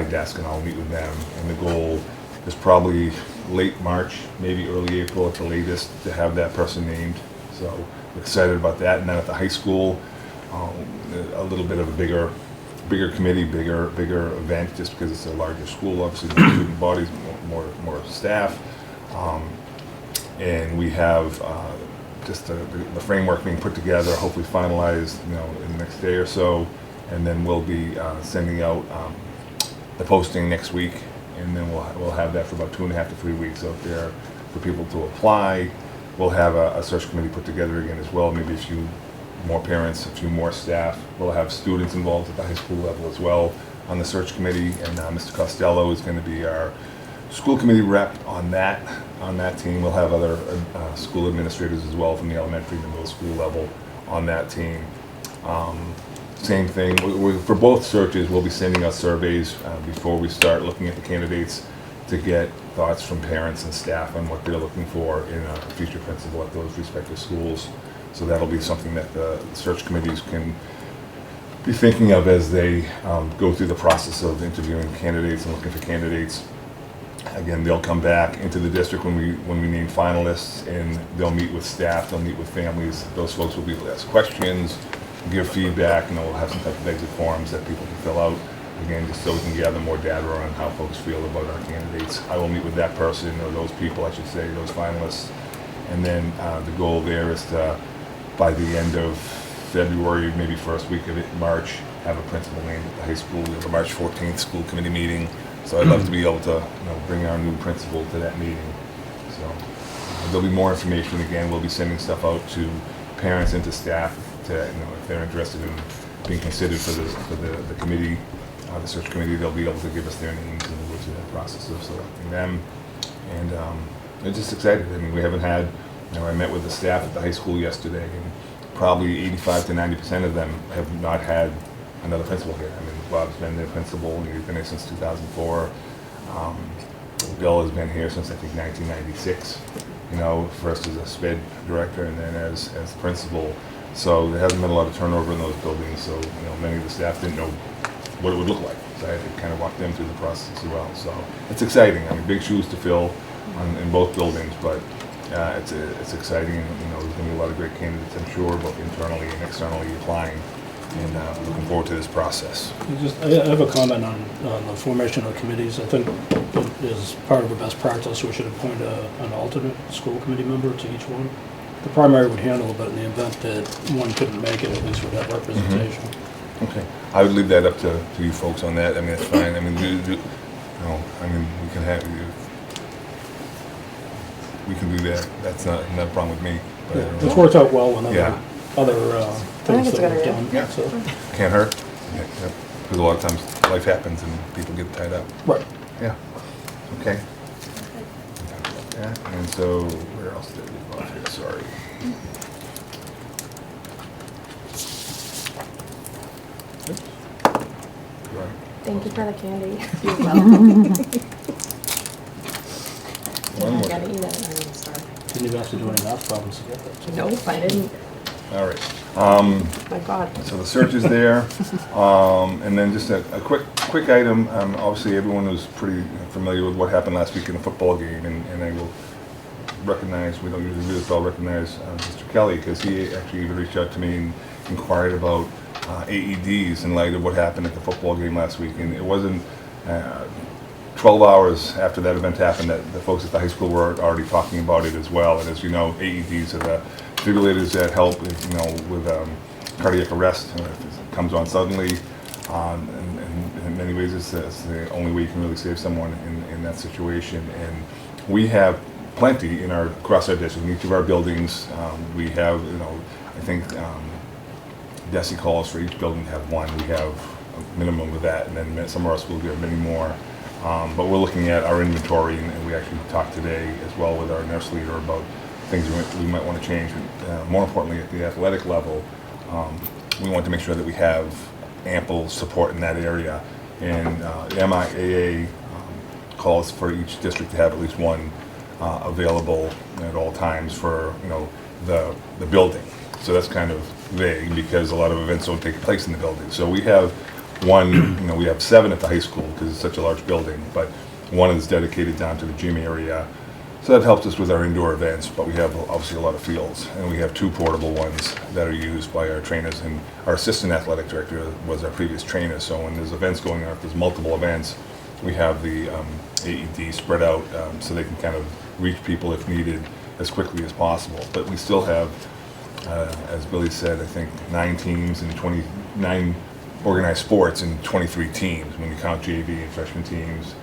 desk, and I'll meet with them. And the goal is probably late March, maybe early April at the latest, to have that person named. So we're excited about that. And then at the high school, a little bit of a bigger committee, bigger event, just because it's a larger school. Obviously, the student bodies, more staff. and we have just the framework being put together, hopefully finalized, in the next day or so, and then we'll be sending out the posting next week, and then we'll have that for about 2.5 to 3 weeks out there for people to apply. We'll have a search committee put together again as well, maybe a few more parents, a few more staff. We'll have students involved at the high school level as well on the search committee, and Mr. Costello is going to be our school committee rep on that team. We'll have other school administrators as well from the elementary and the middle school level on that team. Same thing, for both searches, we'll be sending out surveys before we start looking at the candidates to get thoughts from parents and staff on what they're looking for in a future principal at those respective schools. So that'll be something that the search committees can be thinking of as they go through the process of interviewing candidates and looking for candidates. Again, they'll come back into the district when we name finalists, and they'll meet with staff, they'll meet with families. Those folks will be able to ask questions, give feedback, and we'll have some type of exit forms that people can fill out. Again, just so we can gather more data on how folks feel about our candidates. I will meet with that person, or those people, I should say, those finalists. And then the goal there is to, by the end of February, maybe first week of March, have a principal named at the high school. We have a March 14th school committee meeting. So I'd love to be able to bring our new principal to that meeting. So there'll be more information. Again, we'll be sending stuff out to parents and to staff to, if they're interested in being considered for the committee, the search committee, they'll be able to give us their names, and we'll go through that process of selecting them. And they're just excited. I mean, we haven't had, I met with the staff at the high school yesterday, and probably 85 to 90% of them have not had another principal here. I mean, Bob's been their principal, and he's been there since 2004. Bill has been here since, I think, 1996, first as a SPED director and then as principal. So there hasn't been a lot of turnover in those buildings, so many of the staff didn't know what it would look like. So I had to kind of walk them through the process as well. So it's exciting. I mean, big shoes to fill in both buildings, but it's exciting. And, there's going to be a lot of great candidates, I'm sure, both internally and externally applying. And looking forward to this process. I have a comment on the formation of committees. I think as part of a best practice, we should appoint an alternate school committee member to each one. The primary would handle it, but in the event that one couldn't make it, at least would have representation. Mm-hmm. Okay, I would leave that up to you folks on that. I mean, that's fine. I mean, we can do that. That's not a problem with me. But it's worked out well when other it's things that a good we've idea. done. Yeah. So. Can't hurt. Yeah. Because a lot of times life happens and people get tied up. Right. Yeah. Okay. Yeah. And so where else did we go here? Sorry. Right. Thank you for the candy. You're welcome. One I more. gotta eat it. I'm sorry. Didn't even have to do any math problems to get that. So. Nope, I didn't. All right. My God. So the search is there, and then just a quick item. Obviously, everyone was pretty familiar with what happened last week in the football game, and I will recognize, we don't usually do this, but I'll recognize Mr. Kelly, because he actually even reached out to me and inquired about AEDs in light of what happened at the football game last week. And it wasn't 12 hours after that event happened that the folks at the high school were already talking about it as well. And as you know, AEDs are the defibrillators that help, with cardiac arrest if it comes on suddenly. And in many ways, it's the only way you can really save someone in that situation. And we have plenty across our district. In each of our buildings, we have, I think DESI calls for each building to have one. We have a minimum of that, and then some of our schools have many more. But we're looking at our inventory, and we actually talked today as well with our nurse leader about things we might want to change. More importantly, at the athletic level, we want to make sure that we have ample support in that area. And the MIAA calls for each district to have at least one available at all times for the building. So that's kind of vague because a lot of events don't take place in the building. So we have one, we have 7 at the high school because it's such a large building, but one is dedicated down to the gym area. So that helps us with our indoor events, but we have obviously a lot of fields. And we have 2 portable ones that are used by our trainers, and our assistant athletic director was our previous trainer. So when there's events going on, if there's multiple events, we have the AED spread out so they can kind of reach people if needed. as quickly as possible. But we still have, as Billy said, I think 9 teams and 29 organized sports and 23 teams when you count JV and freshman teams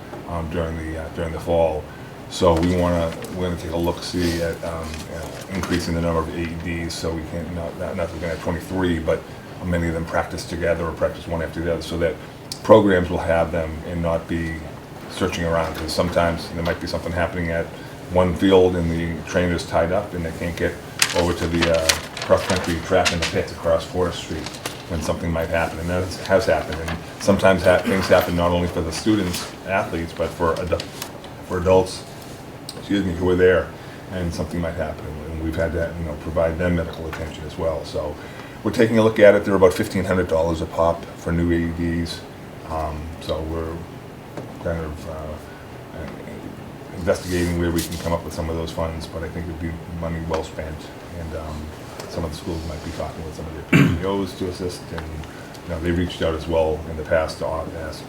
during the fall. So we're going to take a look, see at increasing the number of AEDs, so we can not that we're going to have 23, but many of them practice together or practice one after the other, so that programs will have them and not be searching around. Because sometimes there might be something happening at one field and the trainer's tied up and they can't get over to the cross-country track in the pits across Forest Street when something might happen, and that has happened. And sometimes things happen not only for the students, athletes, but for adults, who are there, and something might happen. And we've had to, provide them medical attention as well. So we're taking a look at it. They're about $1,500 a pop for new AEDs. So we're kind of investigating where we can come up with some of those funds, but I think it would be money well spent. And some of the schools might be talking with some of their PTOs to assist, and they reached out as well in the past to ask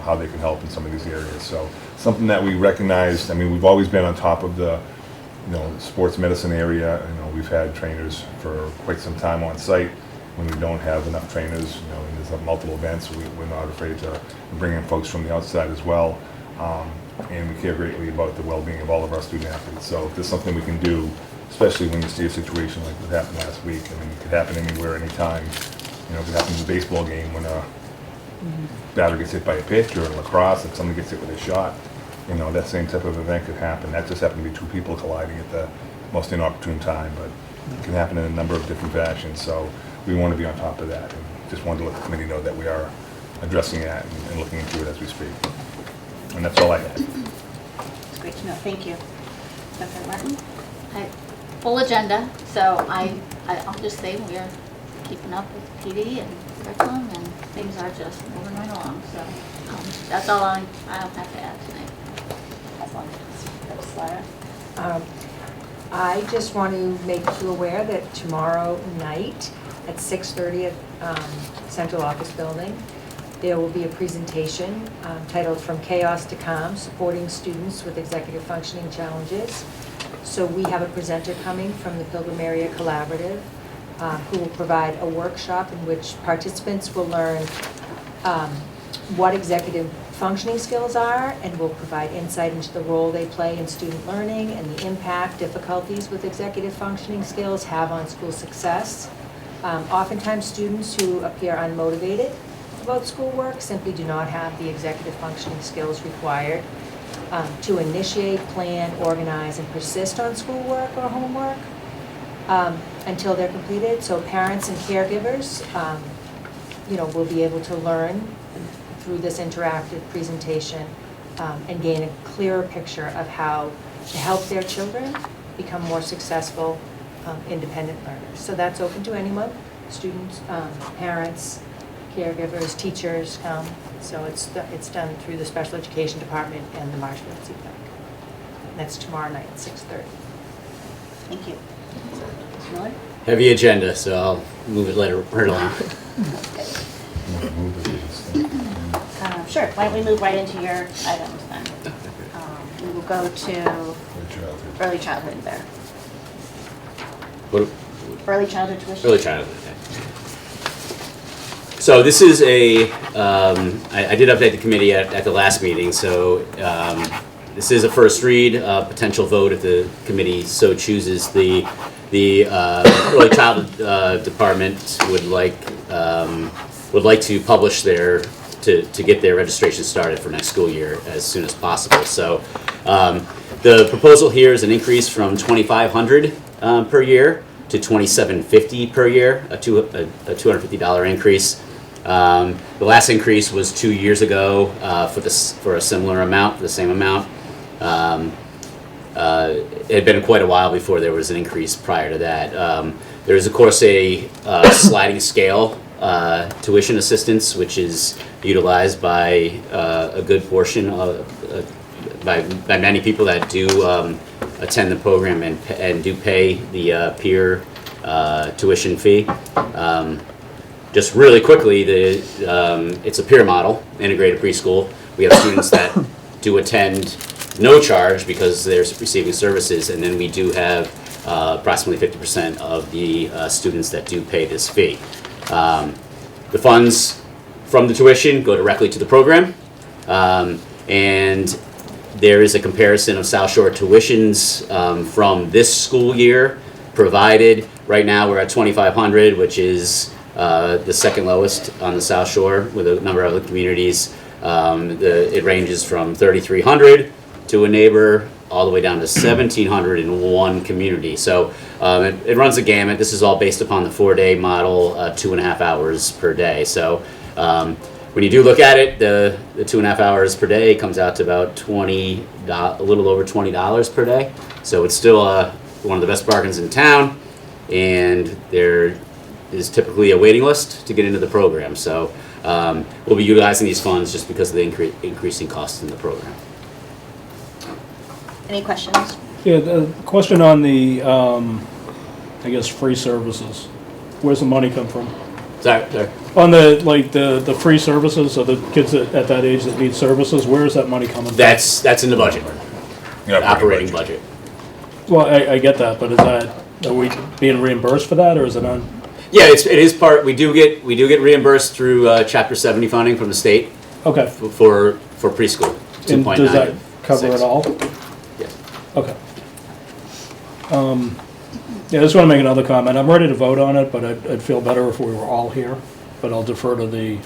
how they can help in some of these areas. So something that we recognized. I mean, we've always been on top of the sports medicine area. We've had trainers for quite some time on site. When we don't have enough trainers, and there's multiple events, we're not afraid to bring in folks from the outside as well. And we care greatly about the well-being of all of our student athletes. So if there's something we can do, especially when you see a situation like what happened last week, I mean, it could happen anywhere, anytime. It could happen in a baseball game when a batter gets hit by a pitch, or in lacrosse if somebody gets hit with a shot. That same type of event could happen. That just happened to be 2 people colliding at the most inopportune time, but it can happen in a number of different fashions. So we want to be on top of that, and just wanted to let the committee know that we are addressing that and looking into it as we speak. And that's all I had. It's great to know. Thank you. Dr. Martin? Full agenda, so I'll just say we're keeping up with PD and curriculum, and things are just moving right along. So that's all I'll have to add tonight. I just want to make you aware that tomorrow night at 6:30 at Central Office Building, there will be a presentation titled From Chaos to Calm, Supporting Students with Executive Functioning Challenges. So we have a presenter coming from the Pilgrim Area Collaborative who will provide a workshop in which participants will learn what executive functioning skills are, and will provide insight into the role they play in student learning and the impact difficulties with executive functioning skills have on school success. Oftentimes students who appear unmotivated about schoolwork simply do not have the executive functioning skills required to initiate, plan, organize, and persist on schoolwork or homework until they're completed. So parents and caregivers, will be able to learn through this interactive presentation and gain a clearer picture of how to help their children become more successful, independent learners. So that's open to anyone, students, parents, caregivers, teachers. So it's done through the Special Education Department and the Marshfield CPAC. That's tomorrow night at 6:30. Thank you. Ms. Miller? Heavy agenda, so I'll move it right along. Sure. Why don't we move right into your items then? We will go to early childhood there. What? Early childhood tuition? Early childhood, okay. So this is I did update the committee at the last meeting, so this is a first read, potential vote if the committee so chooses. The early childhood department would like to publish to get their registration started for next school year as soon as possible. So the proposal here is an increase from $2,500 per year to $2,750 per year, a $250 increase. The last increase was 2 years ago for a similar amount, for the same amount. It had been quite a while before there was an increase prior to that. There is, of course, a sliding scale tuition assistance, which is utilized by a good portion by many people that do attend the program and do pay the peer tuition fee. Just really quickly, it's a peer model, integrated preschool. We have students that do attend no charge because they're receiving services, and then we do have approximately 50% of the students that do pay this fee. The funds from the tuition go directly to the program, and there is a comparison of South Shore tuitions from this school year provided. Right now we're at $2,500, which is the second lowest on the South Shore with a number of other communities. It ranges from $3,300 to a neighbor all the way down to $1,700 in one community. So it runs the gamut. This is all based upon the 4-day model, 2.5 hours per day. So when you do look at it, the 2.5 hours per day comes out to about a little over $20 per day. So it's still one of the best bargains in town, and there is typically a waiting list to get into the program. So we'll be utilizing these funds just because of the increasing costs in the program. Any questions? Yeah, the question on the, I guess, free services. Where's the money come from? Sorry. On the free services, so the kids at that age that need services, where is that money coming from? That's in the budget, operating budget. Well, I get that, but are we being reimbursed for that, or is it on? Yeah, it is part. We do get reimbursed through Chapter 70 funding from the state. Okay. For preschool. And does that cover 2.96. it all? Yes. Okay. Yeah, I just want to make another comment. I'm ready to vote on it, but I'd feel better if we were all here, but I'll defer to the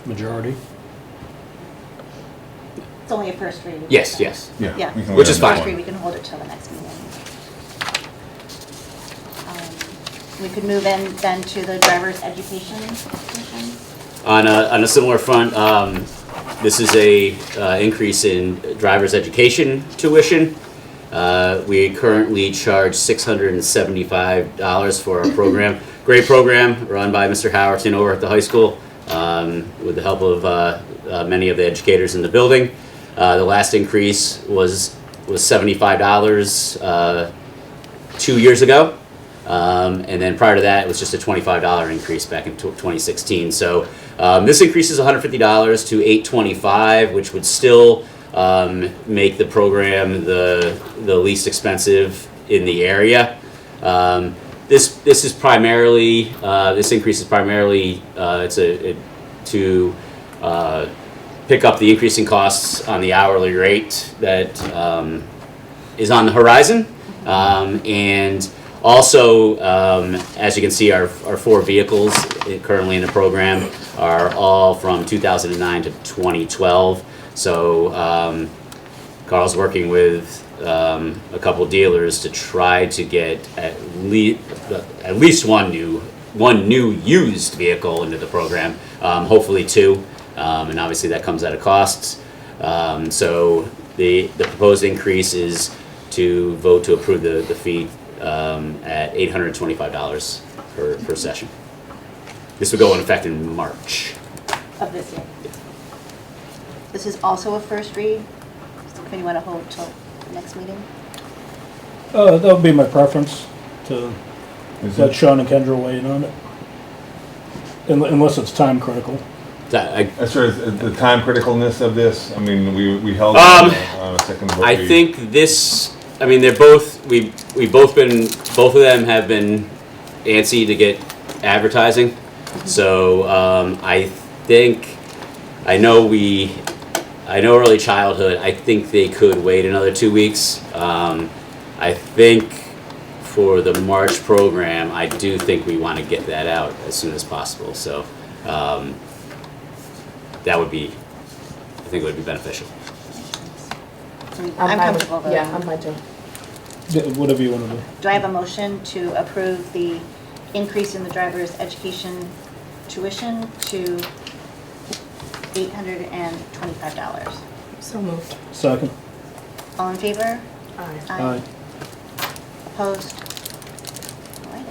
majority. It's only a first read. Yes. Yeah. Yeah, we can Which wait is on that fine. First read, we can hold it till the next meeting. We could move in then to the driver's education portion. On a similar front, this is a increase in driver's education tuition. We currently charge $675 for our program. Great program run by Mr. Howerton over at the high school with the help of many of the educators in the building. The last increase was $75 2 years ago. And then prior to that, it was just a $25 increase back in 2016. So this increases $150 to $825, which would still make the program the least expensive in the area. This is primarily this increase is primarily to pick up the increasing costs on the hourly rate that is on the horizon, and also, as you can see, our 4 vehicles currently in the program are all from 2009 to 2012. So Carl's working with a couple dealers to try to get at least one new used vehicle into the program, hopefully 2, and obviously that comes at a cost. So the proposed increase is to vote to approve the fee at $825 per session. This would go in effect in March. Of this year. This is also a first read. Does the committee want to hold till the next meeting? That would be my preference to let Sean and Kendra weigh in on it. Unless it's time critical. As far as the time criticalness of this, I mean, we held on a second vote. I think this. I mean, they're both. Both of them have been antsy to get advertising. So I think. I know early childhood. I think they could wait another 2 weeks. I think for the March program, I do think we want to get that out as soon as possible. So that would be. I think it would be beneficial. I'm comfortable voting. Yeah, I'm fine too. Whatever you want to do. Do I have a motion to approve the increase in the driver's education tuition to $825? So moved. Second. All in favor? Aye. Opposed? All right.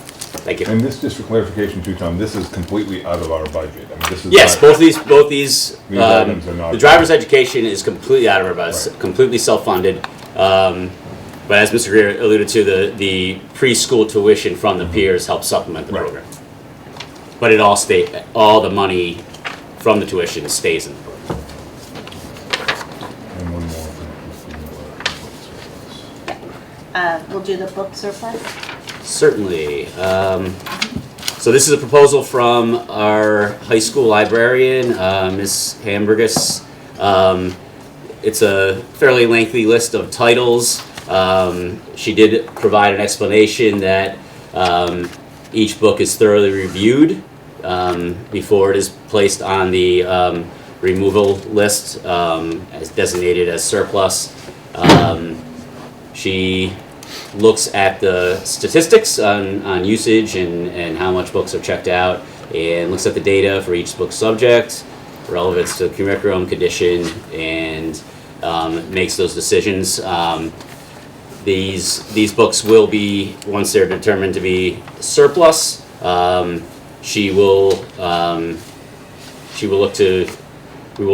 Thank you. And this, just for clarification too, Tom, this is completely out of our budget. I mean, this is Yes, not- both these items are not. the driver's education is completely out of our budget, completely self-funded. But as Mr. Greer alluded to, the preschool tuition from the peers helps supplement the program. But all the money from the tuition stays in the program. And one more. We'll do the book surplus. Certainly. So this is a proposal from our high school librarian, Ms. Hamburgess. It's a fairly lengthy list of titles. She did provide an explanation that each book is thoroughly reviewed before it is placed on the removal list as designated as surplus. She looks at the statistics on usage and how much books are checked out, and looks at the data for each book subject, relevance to curriculum, condition, and makes those decisions. These books will be, once they're determined to be surplus, we will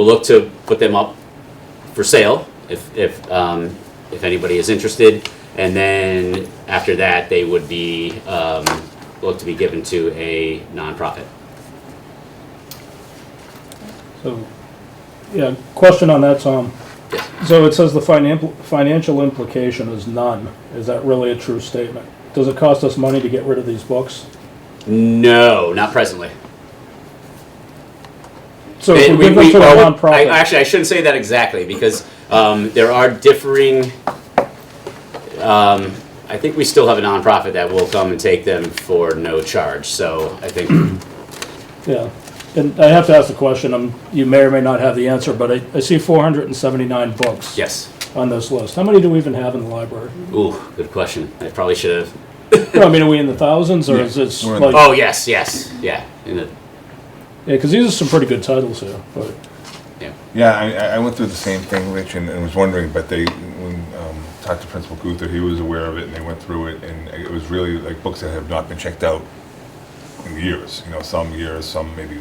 look to put them up for sale if anybody is interested, and then after that they would be look to be given to a nonprofit. So, yeah, question on that, Tom. So it says the financial implication is none. Is that really a true statement? Does it cost us money to get rid of these books? No, not presently. So if we give them to a nonprofit. Actually, I shouldn't say that exactly, because there are differing. I think we still have a nonprofit that will come and take them for no charge. So I think. Yeah, and I have to ask the question. You may or may not have the answer, but I see 479 books. Yes. On this list. How many do we even have in the library? Ooh, good question. I probably should have. Well, I mean, are we in the thousands, or is it like? Oh yes, yeah. Yeah, because these are some pretty good titles here. But yeah, I went through the same thing, Rich, and was wondering, but when talked to Principal Guther, he was aware of it, and they went through it, and it was really like books that have not been checked out in years. Some years, some maybe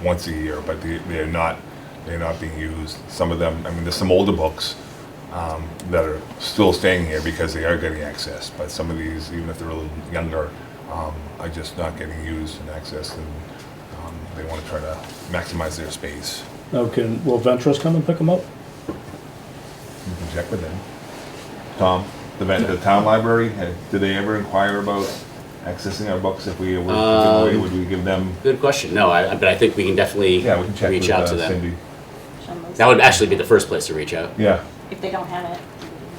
once a year, but they're not being used. Some of them, I mean, there's some older books that are still staying here because they are getting access, but some of these, even if they're a little younger, are just not getting used and accessed, and they want to try to maximize their space. okay, will Ventures come and pick them up? You can check with them. Tom, the town library, did they ever inquire about accessing our books if we were to give away? Would we give them? Good question. No, but I think we can definitely we can check reach with, out to them. Cindy. That would actually be the first place to reach out. Yeah. If they don't have it.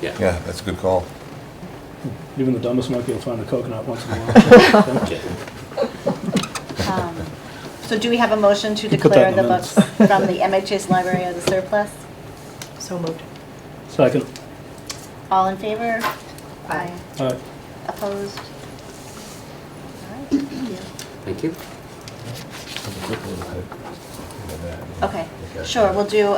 Yeah. Yeah, that's a good call. Even the dumbest monkey will find a coconut once in a while. So do we have a motion to You put that declare in the the books from the MHS library as a surplus? So moved. Second. All in favor? Aye. All right. Opposed? All right, thank you. Thank you. Okay, sure, we'll do,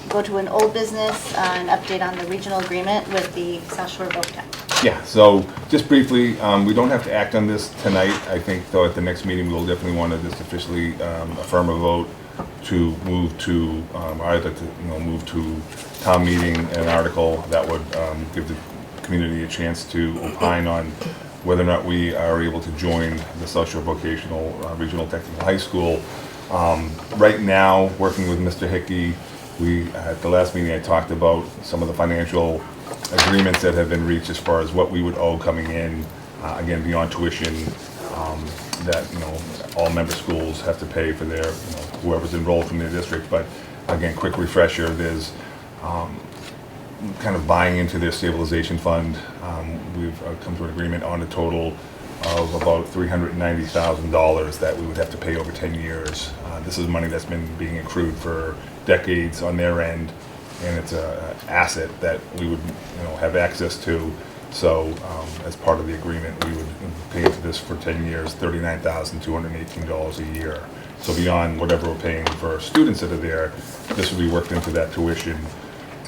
go to an old business, an update on the regional agreement with the South Shore VOCTEC. Yeah, so just briefly, we don't have to act on this tonight. I think, though, at the next meeting, we'll definitely want to just officially affirm a vote to move to, either to, move to town meeting an article that would give the community a chance to opine on whether or not we are able to join the South Shore Vocational Regional Technical High School. Right now, working with Mr. Hickey, at the last meeting I talked about some of the financial agreements that have been reached as far as what we would owe coming in, again, beyond tuition, that, all member schools have to pay for their, whoever's enrolled from their district. But again, quick refresher, there's kind of buying into their stabilization fund. We've come to an agreement on a total of about $390,000 that we would have to pay over 10 years. This is money that's been being accrued for decades on their end, and it's an asset that we would have access to. So as part of the agreement, we would pay into this for 10 years, $39,218 a year. So beyond whatever we're paying for students that are there, this would be worked into that tuition.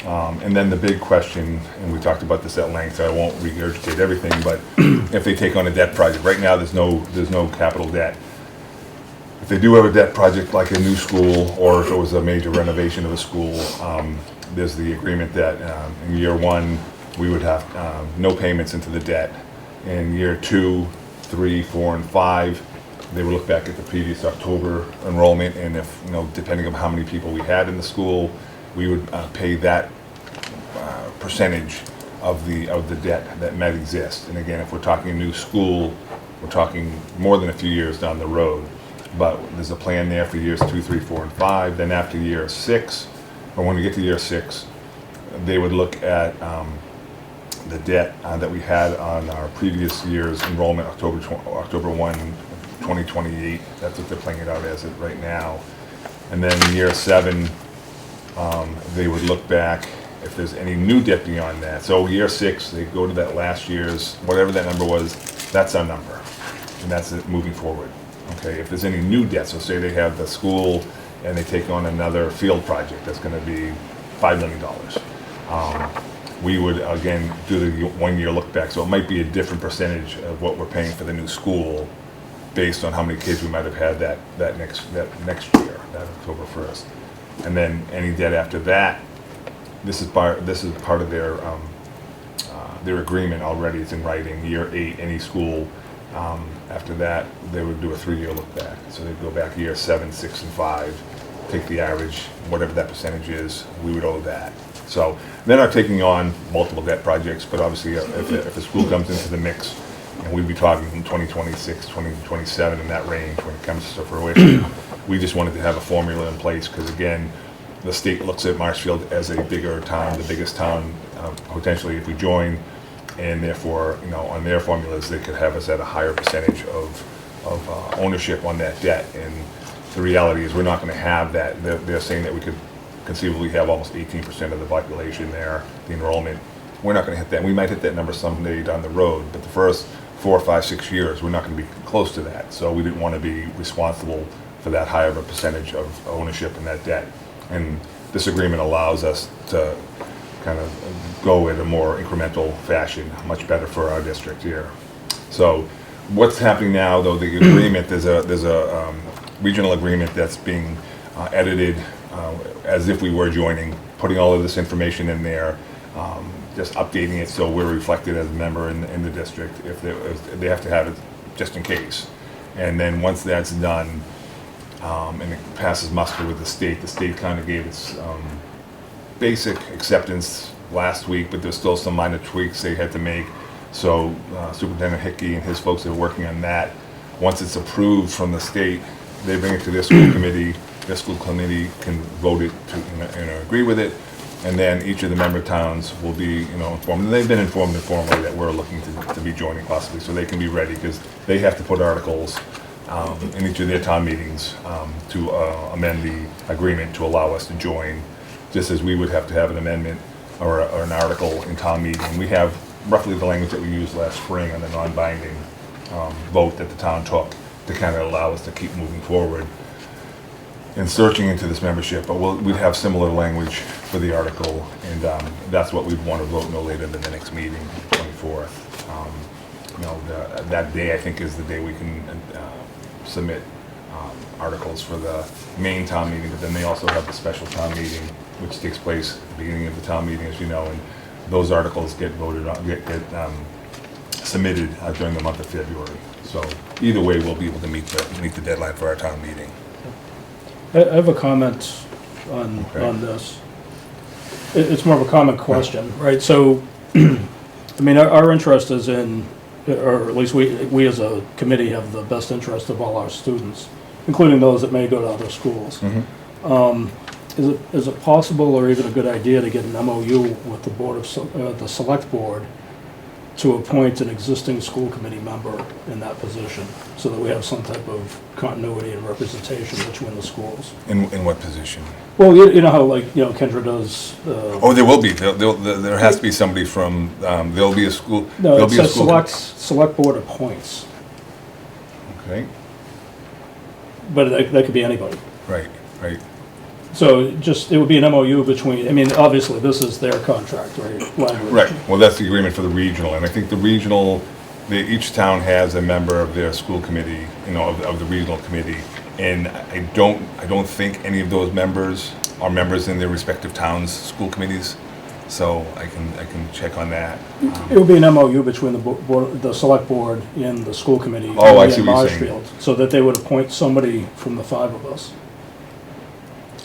And then the big question, and we talked about this at length, so I won't regurgitate everything, but if they take on a debt project, right now there's no capital debt. If they do have a debt project like a new school, or if it was a major renovation of a school, there's the agreement that in year one we would have no payments into the debt. In year 2, 3, 4, and 5, they would look back at the previous October enrollment, and if, depending on how many people we had in the school, we would pay that percentage of the debt that might exist. And again, if we're talking a new school, we're talking more than a few years down the road. But there's a plan there for years 2, 3, 4, and 5. Then after year 6, or when we get to year 6, they would look at the debt that we had on our previous year's enrollment, October 1, 2028. That's what they're playing it out as it right now. And then in year 7, they would look back if there's any new debt beyond that. So year 6, they go to that last year's, whatever that number was, that's our number. And that's it moving forward. Okay, if there's any new debt, so say they have the school and they take on another field project that's going to be $5 million. We would, again, do the 1-year look back. So it might be a different percentage of what we're paying for the new school based on how many kids we might have had that next year, that October 1st. And then any debt after that, this is part of their agreement already. It's in writing. Year 8, any school after that, they would do a 3-year look back. So they'd go back year 7, 6, and 5, take the average, whatever that percentage is, we would owe that. So they're not taking on multiple debt projects, but obviously if a school comes into the mix, and we'd be talking from 2026, 2027 in that range when it comes to fruition. We just wanted to have a formula in place because, again, the state looks at Marshfield as a bigger town, the biggest town potentially if we join, and therefore, on their formulas, they could have us at a higher percentage of ownership on that debt. And the reality is we're not going to have that. They're saying that we could conceivably have almost 18% of the population there, the enrollment. We're not going to hit that. We might hit that number someday down the road, but the first 4, 5, 6 years, we're not going to be close to that. So we didn't want to be responsible for that higher of a percentage of ownership in that debt. And this agreement allows us to kind of go in a more incremental fashion, much better for our district here. So what's happening now, though, the agreement, there's a regional agreement that's being edited as if we were joining, putting all of this information in there, just updating it so we're reflected as a member in the district if they have to have it just in case. And then once that's done, and it passes muster with the state kind of gave its basic acceptance last week, but there's still some minor tweaks they had to make. So Superintendent Hickey and his folks are working on that. Once it's approved from the state, they bring it to their school committee. Their school committee can vote it and agree with it, and then each of the member towns will be informed. And they've been informed informally that we're looking to be joining possibly, so they can be ready because they have to put articles in each of their town meetings to amend the agreement to allow us to join, just as we would have to have an amendment or an article in town meeting. We have roughly the language that we used last spring on the non-binding vote that the town took to kind of allow us to keep moving forward in searching into this membership. But we'd have similar language for the article, and that's what we'd want to vote no later than the next meeting, the 24th. That day, I think, is the day we can submit articles for the main town meeting, but then they also have the special town meeting, which takes place at the beginning of the town meeting, as you know, and those articles get voted on, get submitted during the month of February. So either way, we'll be able to meet the deadline for our town meeting. I have a comment on this. It's more of a common question, right? So, I mean, our interest is in, or at least we as a committee have the best interest of all our students, including those that may go to other schools. Is it possible or even a good idea to get an MOU with the select board to appoint an existing school committee member in that position so that we have some type of continuity and representation between the schools? In what position? Well, you know how Kendra does. Oh, there will be. There has to be somebody from. There'll be a school. No, there'll it be says a school. select board appoints. Okay. But that could be anybody. Right. So it would be an MOU between, I mean, obviously this is their contract, right? Language. Right. Well, that's the agreement for the regional, and I think the regional, each town has a member of their school committee, of the regional committee, and I don't think any of those members are members in their respective towns' school committees. So I can check on that. It would be an MOU between the select board and the school committee. Oh, I see what you're saying. Marshfield, so that they would appoint somebody from the 5 of us.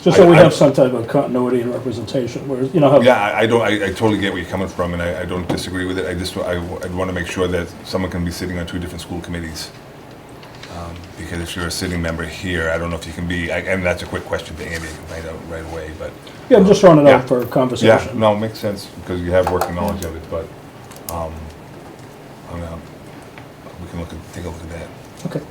Just so we have some type of continuity and representation, where, you know, how. Yeah, I totally get where you're coming from, and I don't disagree with it. I'd want to make sure that someone can be sitting on 2 different school committees. Because if you're a sitting member here, I don't know if you can be, and that's a quick question to Andy, I can find out right away, but. Yeah, I'm just throwing it Yeah. out for conversation. Yeah, no, it makes sense, because you have working knowledge of it, but, we can take a look at that. Okay.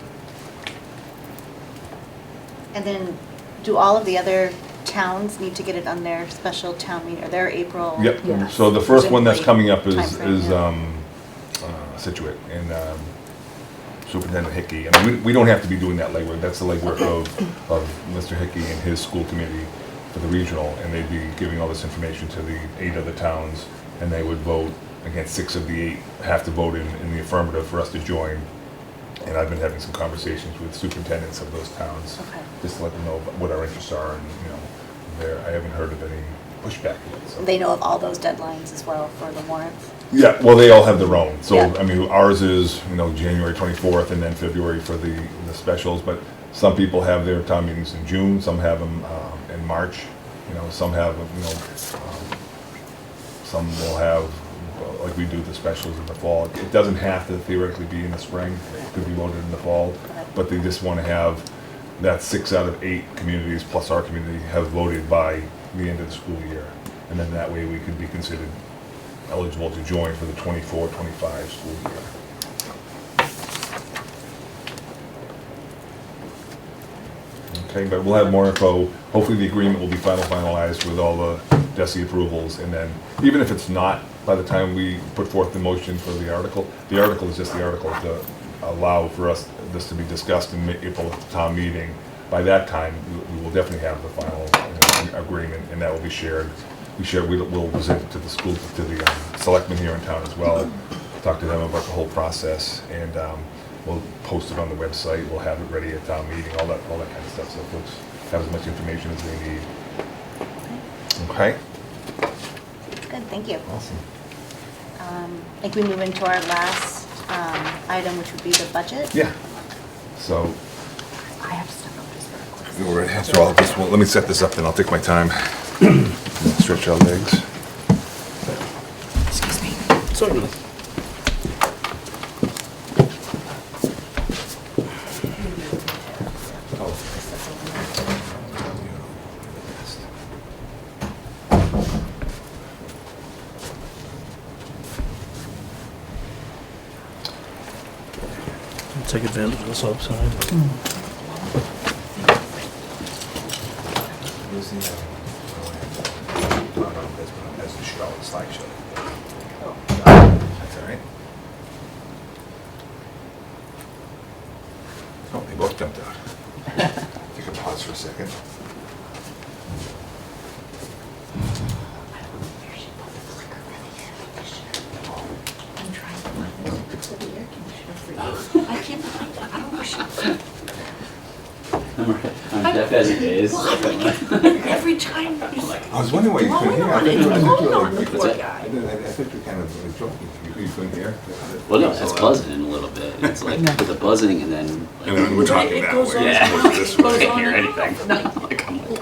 And then, do all of the other towns need to get it on their special town meeting, or their April? Yep, so the first one that's coming up is Timeframe, Situate, and Superintendent Hickey. I mean, we don't have to be doing that legwork, that's the legwork of Mr. Hickey and his school committee for the regional, and they'd be giving all this information to the 8 other towns, and they would vote, again, 6 of the 8 have to vote in the affirmative for us to join. And I've been having some conversations with superintendents of those towns, just to let them know what our interests are, and, you know, I haven't heard of any pushback yet, so. They know of all those deadlines as well for the warrants? Yeah, well, they all have their own. So, Yeah. I mean, ours is, you know, January 24th and then February for the specials. But some people have their town meetings in June, some have them in March. You know, some have, you know, some will have, like we do the specials in the fall. It doesn't have to theoretically be in the spring. It could be voted in the fall. But they just want to have that 6 out of 8 communities plus our community have voted by the end of the school year. And then that way we could be considered eligible to join for the 24-25 school year. Okay, but we'll have more info. Hopefully the agreement will be finalized with all the DESI approvals, and then even if it's not by the time we put forth the motion for the article is just the article to allow for us this to be discussed in April at the town meeting. By that time, we will definitely have the final agreement, and that will be shared. We'll present it to the school, to the selectmen here in town as well, talk to them about the whole process, and we'll post it on the website, we'll have it ready at town meeting, all that kind of stuff, so folks have as much information as they need. Okay? Good, thank you. Awesome. I think we move into our last item, which would be the budget. Yeah. So, I have to step up just for a quick. we're ready. So let me set this up, then I'll take my time. Stretch our legs. Excuse me. Certainly. Take advantage of this upside. That's the show, the slideshow. That's all right. Oh, they both jumped out. Take a pause for a second. I'm trying to find the air conditioner for you. I can't find it. I don't know. I'm deaf as it is. Every time he's like, I was wondering why you couldn't hear. I blowing on thought the poor guy. I thought you were kind of joking. You couldn't hear? Well, no, it's buzzing a little bit. It's like with the buzzing and then. And then we're talking that way. Yeah. as opposed to this way. I can't hear anything.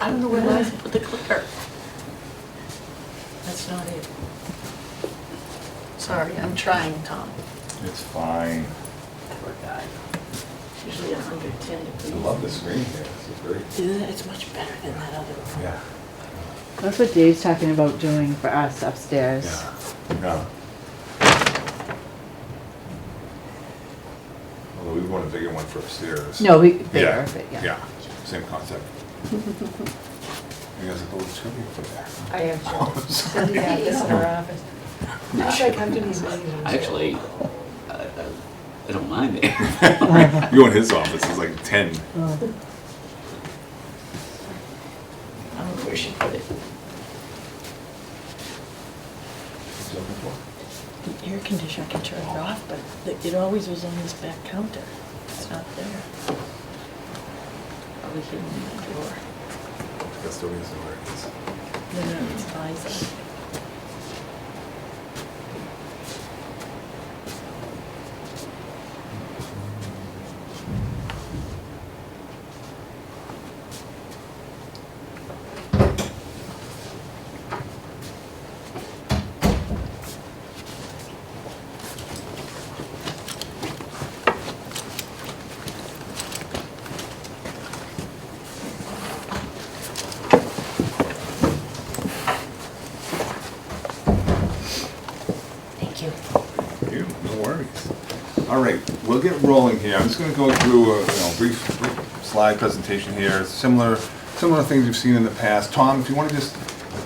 I don't know where I put the clicker. That's not it. Sorry, I'm trying, Tom. It's fine. Poor guy. Usually 110 I degrees. love the screen here. This is great. Isn't it? It's much better than that other one. Yeah. That's what Dave's talking about doing for us upstairs. Yeah. Although we want a bigger one for upstairs. No, bigger, Yeah. but yeah. Yeah, same concept. You guys are both too big for that. I am Oh, sure. I'm sorry. Cindy had this in her office. You should come to these meetings. Actually, I don't mind it. You in his office is like 10. I don't know where she put it. The air conditioner, I can turn it off, but it always was on this back counter. It's not there. Probably hidden in the drawer. That still is where it is. No, it's Liza. you. No worries. All right, we'll get rolling here. I'm just going to go through a brief slide presentation here. Similar things you've seen in the past. Tom, if you want to just,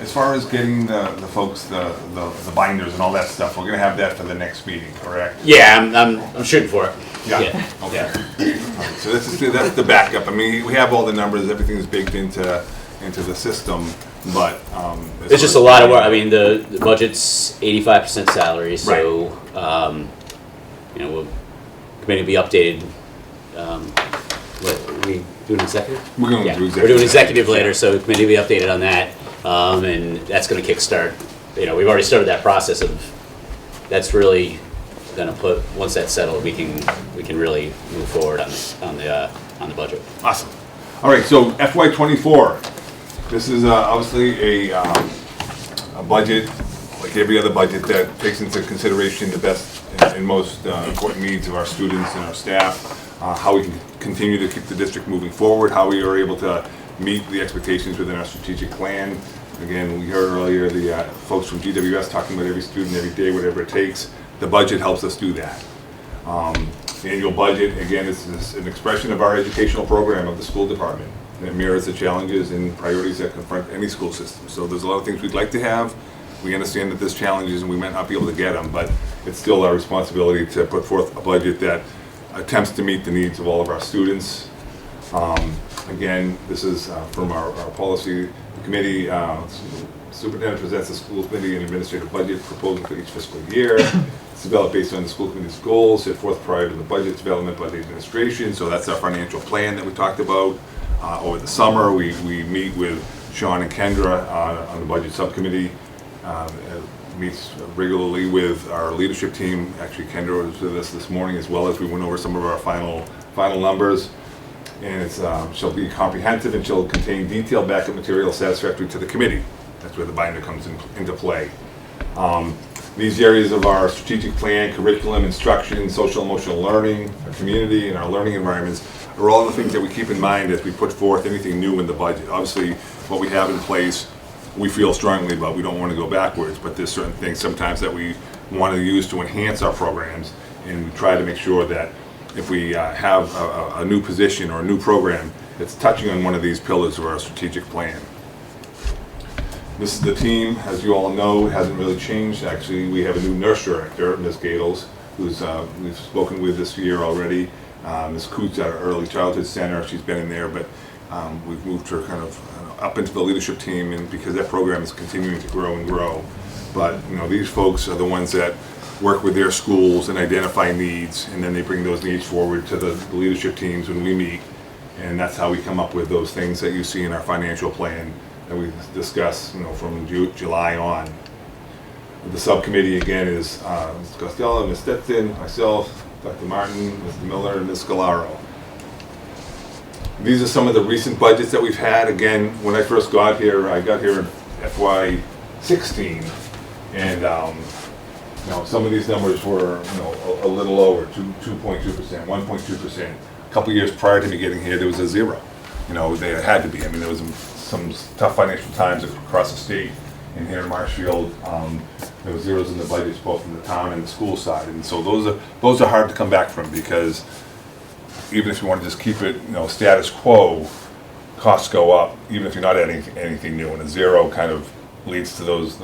as far as getting the folks the binders and all that stuff, we're going to have that for the next meeting, correct? Yeah, I'm shooting for it. Yeah. Okay. All right, so that's the backup. I mean, we have all the numbers. Everything's baked into the system, but It's just a lot of work. I mean, the budget's 85% salary, so committee will be updated. What are we doing executive? We're going to do executive. We're doing executive later, so the committee will be updated on that, and that's going to kickstart. We've already started that process of. That's really going to put, once that's settled, we can really move forward on the budget. Awesome. All right, so FY24. This is obviously a budget, like every other budget, that takes into consideration the best and most important needs of our students and our staff, how we can continue to keep the district moving forward, how we are able to meet the expectations within our strategic plan. Again, we heard earlier the folks from GWS talking about every student, every day, whatever it takes. The budget helps us do that. The annual budget, again, is an expression of our educational program of the school department. And it mirrors the challenges and priorities that confront any school system. So there's a lot of things we'd like to have. We understand that there's challenges and we might not be able to get them, but it's still our responsibility to put forth a budget that attempts to meet the needs of all of our students. Again, this is from our policy committee. Superintendent presents the school committee an administrative budget proposal for each fiscal year. It's developed based on the school committee's goals, set forth prior to the budget development by the administration. So that's our financial plan that we talked about. Over the summer, we meet with Sean and Kendra on the budget subcommittee. Meets regularly with our leadership team. Actually, Kendra was with us this morning as well as we went over some of our final numbers. And it's she'll be comprehensive and she'll contain detailed backup material satisfactory to the committee. That's where the binder comes into play. These areas of our strategic plan, curriculum, instruction, social emotional learning, our community, and our learning environments are all the things that we keep in mind as we put forth anything new in the budget. Obviously, what we have in place, we feel strongly about. We don't want to go backwards, but there's certain things sometimes that we want to use to enhance our programs, and we try to make sure that if we have a new position or a new program, it's touching on one of these pillars of our strategic plan. This is the team. As you all know, it hasn't really changed. Actually, we have a new nurse director, Ms. Gadels, who's we've spoken with this year already. Ms. Coots at our early childhood center. She's been in there, but we've moved her kind of up into the leadership team, and because that program is continuing to grow and grow. But these folks are the ones that work with their schools and identify needs, and then they bring those needs forward to the leadership teams when we meet, and that's how we come up with those things that you see in our financial plan that we discuss, from July on. The subcommittee again is Ms. Costello, Ms. Stetson, myself, Dr. Martin, Mr. Miller, and Ms. Scalaro. These are some of the recent budgets that we've had. Again, when I first got here, I got here in FY16, and some of these numbers were a little lower, 2.2%, 1.2%. A couple years prior to me getting here, there was a zero. They had to be. I mean, there was some tough financial times across the state, and here in Marshfield, there were zeros in the budgets both in the town and the school side, and so those are hard to come back from, because even if you want to just keep it status quo, costs go up even if you're not adding anything new, and a zero kind of leads to those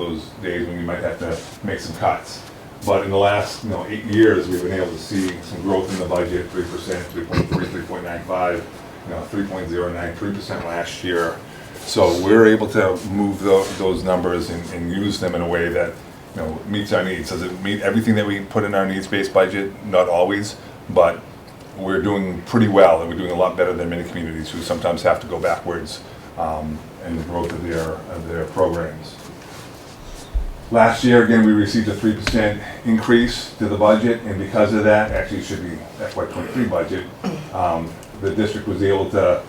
days when you might have to make some cuts. But in the last 8 years, we've been able to see some growth in the budget, 3%, 3.3, 3.95, 3.09, 3% last year. So we're able to move those numbers and use them in a way that meets our needs. Does it meet everything that we put in our needs-based budget? Not always, but we're doing pretty well, and we're doing a lot better than many communities who sometimes have to go backwards in the growth of their programs. Last year, again, we received a 3% increase to the budget, and because of that, actually it should be FY23 budget, the district was able to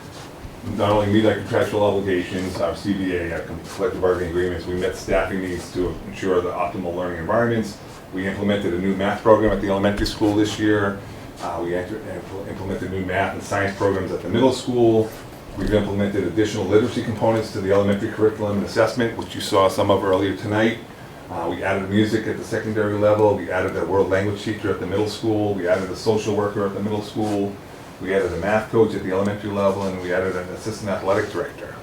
not only meet our contractual obligations, our CBA, our collective bargaining agreements, we met staffing needs to ensure the optimal learning environments. We implemented a new math program at the elementary school this year. We implemented new math and science programs at the middle school. We've implemented additional literacy components to the elementary curriculum and assessment, which you saw some of earlier tonight. We added music at the secondary level. We added a world language teacher at the middle school. We added a social worker at the middle school. We added a math coach at the elementary level, and we added an assistant athletic director.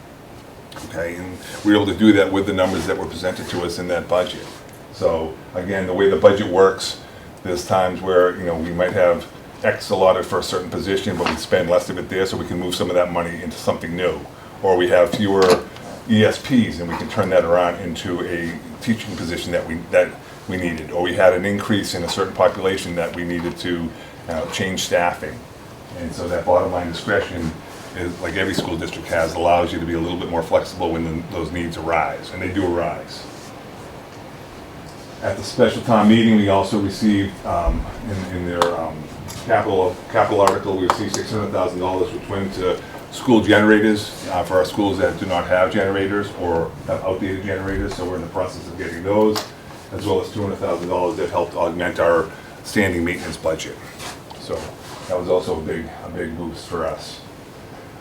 Okay, and we were able to do that with the numbers that were presented to us in that budget. So again, the way the budget works, there's times where, you know, we might have X allotted for a certain position, but we spend less of it there so we can move some of that money into something new. Or we have fewer ESPs and we can turn that around into a teaching position that we needed. Or we had an increase in a certain population that we needed to change staffing. And so that bottom line discretion is, like every school district has, allows you to be a little bit more flexible when those needs arise, and they do arise. At the special town meeting, we also received, in their capital article, we received $600,000, which went to school generators for our schools that do not have generators or have outdated generators, so we're in the process of getting those, as well as $200,000 that helped augment our standing maintenance budget. So that was also a big boost for us.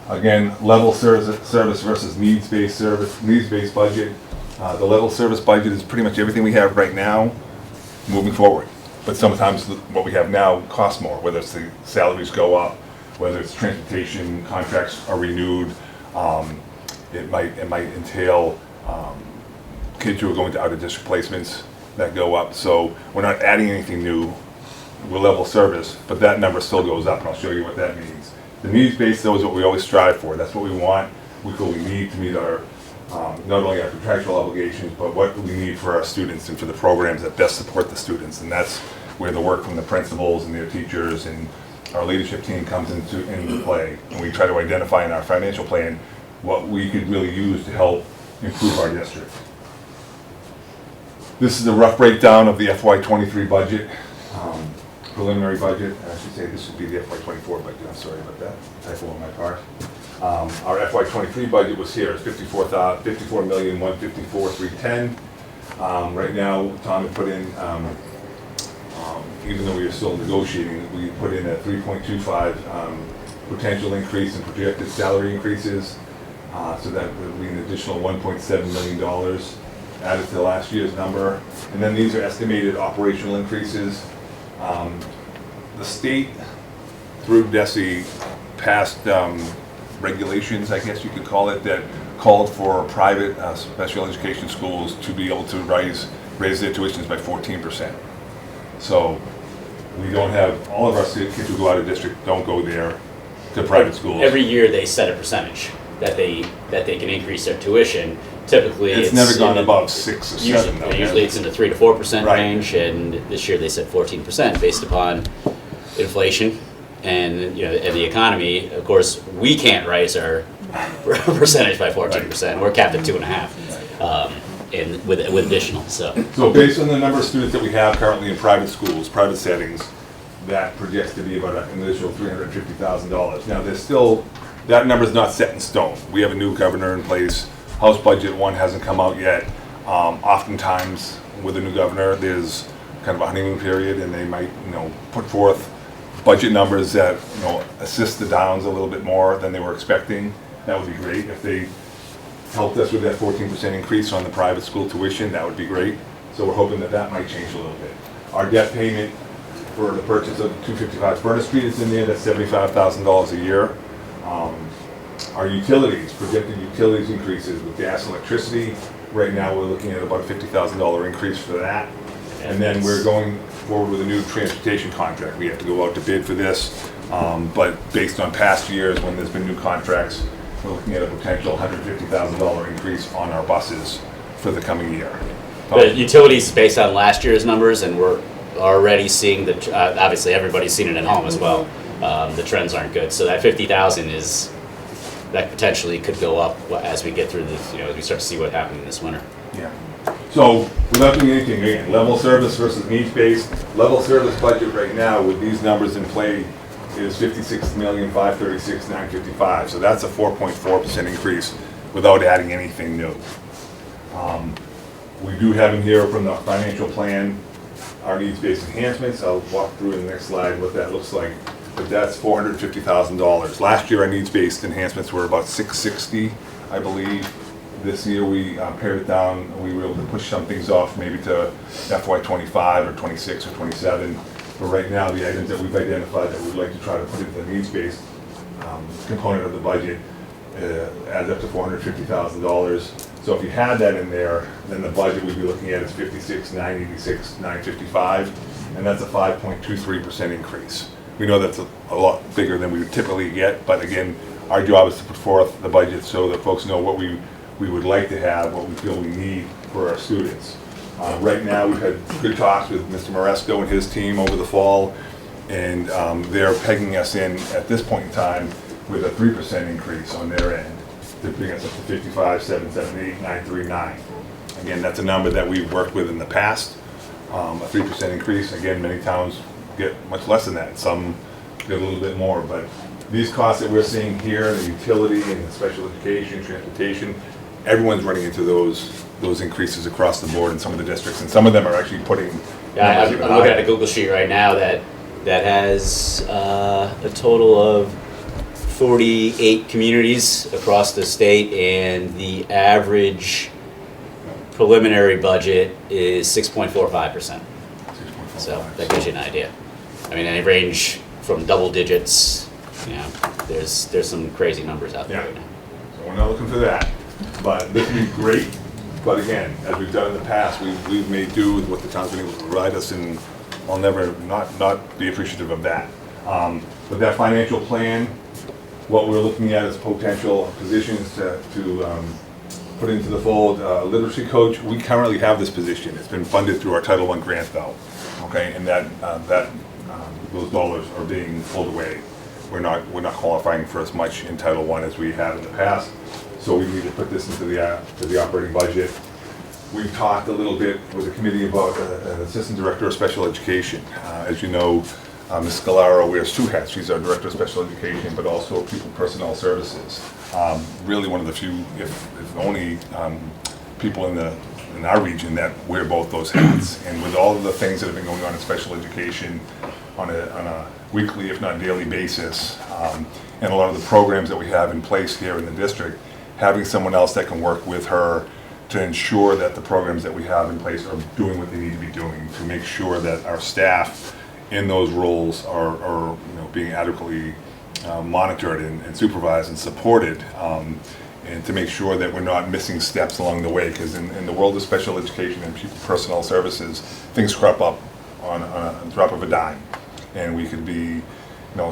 Again, level service versus needs-based budget. The level service budget is pretty much everything we have right now moving forward. But sometimes what we have now costs more, whether it's the salaries go up, whether it's transportation contracts are renewed. It might entail kids who are going to out-of-district placements that go up. So we're not adding anything new. We're level service, but that number still goes up, and I'll show you what that means. The needs-based, though, is what we always strive for. That's what we want. We feel we need to meet our not only our contractual obligations, but what we need for our students and for the programs that best support the students. And that's where the work from the principals and their teachers and our leadership team comes into play. And we try to identify in our financial plan what we could really use to help improve our district. This is a rough breakdown of the FY23 budget, preliminary budget. I should say this would be the FY24 budget. I'm sorry about that, typo on my part. Our FY23 budget was here. It's $54,154,310. Right now, Tom had put in, even though we are still negotiating, we put in a 3.25 potential increase in projected salary increases. So that would be an additional $1.7 million added to last year's number. And then these are estimated operational increases. The state, through DESE, passed regulations, I guess you could call it, that called for private special education schools to be able to raise their tuitions by 14%. So we don't have, all of our kids who go out of district don't go there to private schools. Every year they set a percentage that they can increase their tuition. Typically, it's never gone above 6 or 7. Usually it's in the 3 to 4% range, and this year they said 14% based upon inflation and and the economy. Of course, we can't raise our percentage by 14%. We're capped at 2.5, and with additional. So based on the number of students that we have currently in private schools, private settings, that projects to be about an additional $350,000. Now, there's still, that number is not set in stone. We have a new governor in place. House Budget 1 hasn't come out yet. Oftentimes, with a new governor, there's kind of a honeymoon period, and they might, put forth budget numbers that, assist the Downs a little bit more than they were expecting. That would be great. If they helped us with that 14% increase on the private school tuition, that would be great. So we're hoping that that might change a little bit. Our debt payment for the purchase of 255 Furnace Street is in there. That's $75,000 a year. Our utilities, projected utilities increases with gas and electricity. Right now, we're looking at about a $50,000 increase for that. And then we're going forward with a new transportation contract. We have to go out to bid for this, but based on past years when there's been new contracts, we're looking at a potential $150,000 increase on our buses for the coming year. The utilities based on last year's numbers, and we're already seeing obviously everybody's seen it at home as well. The trends aren't good, so that 50,000 is. That potentially could go up as we get through this, as we start to see what happened this winter. Yeah. So without doing anything, again, level service versus needs-based. Level service budget right now with these numbers in play is $56,536,955. So that's a 4.4% increase without adding anything new. We do have in here from the financial plan our needs-based enhancements. I'll walk through in the next slide what that looks like. But that's $450,000. Last year, our needs-based enhancements were about $660, I believe. This year we pared it down. We were able to push some things off maybe to FY25 or 26 or 27. But right now, the items that we've identified that we'd like to try to put into the needs-based component of the budget adds up to $450,000. So if you had that in there, then the budget we'd be looking at is 56,986, 955, and that's a 5.23% increase. We know that's a lot bigger than we would typically get, but again, our job is to put forth the budget so that folks know what we would like to have, what we feel we need for our students. Right now, we've had good talks with Mr. Moresco and his team over the fall, and they're pegging us in at this point in time with a 3% increase on their end to bring us up to 55,778, 939. Again, that's a number that we've worked with in the past. A 3% increase. Again, many towns get much less than that. Some get a little bit more, but these costs that we're seeing here, the utility and the special education, transportation, everyone's running into those increases across the board in some of the districts, and some of them are actually putting. Yeah, I'm looking at a Google sheet right now that has a total of 48 communities across the state, and the average preliminary budget is 6.45%. So that gives you an idea. I mean, they range from double digits. You know, there's some crazy numbers out there right now. So we're not looking for that, but this would be great. But again, as we've done in the past, we've made do with what the town's been able to provide us, and I'll never not be appreciative of that. But that financial plan, what we're looking at is potential positions to put into the fold. Literacy coach, we currently have this position. It's been funded through our Title I grant though, okay, and those dollars are being pulled away. We're not qualifying for as much in Title I as we have in the past, so we need to put this into the operating budget. We've talked a little bit with the committee about an assistant director of special education. As you know, Ms. Scalaro wears two hats. She's our director of special education, but also pupil personnel services. Really one of the few, if only, people in our region that wear both those hats. And with all of the things that have been going on in special education on a weekly, if not daily basis, and a lot of the programs that we have in place here in the district, having someone else that can work with her to ensure that the programs that we have in place are doing what they need to be doing, to make sure that our staff in those roles are being adequately monitored and supervised and supported, and to make sure that we're not missing steps along the way, because in the world of special education and pupil personnel services, things crop up on a drop of a dime, and we could be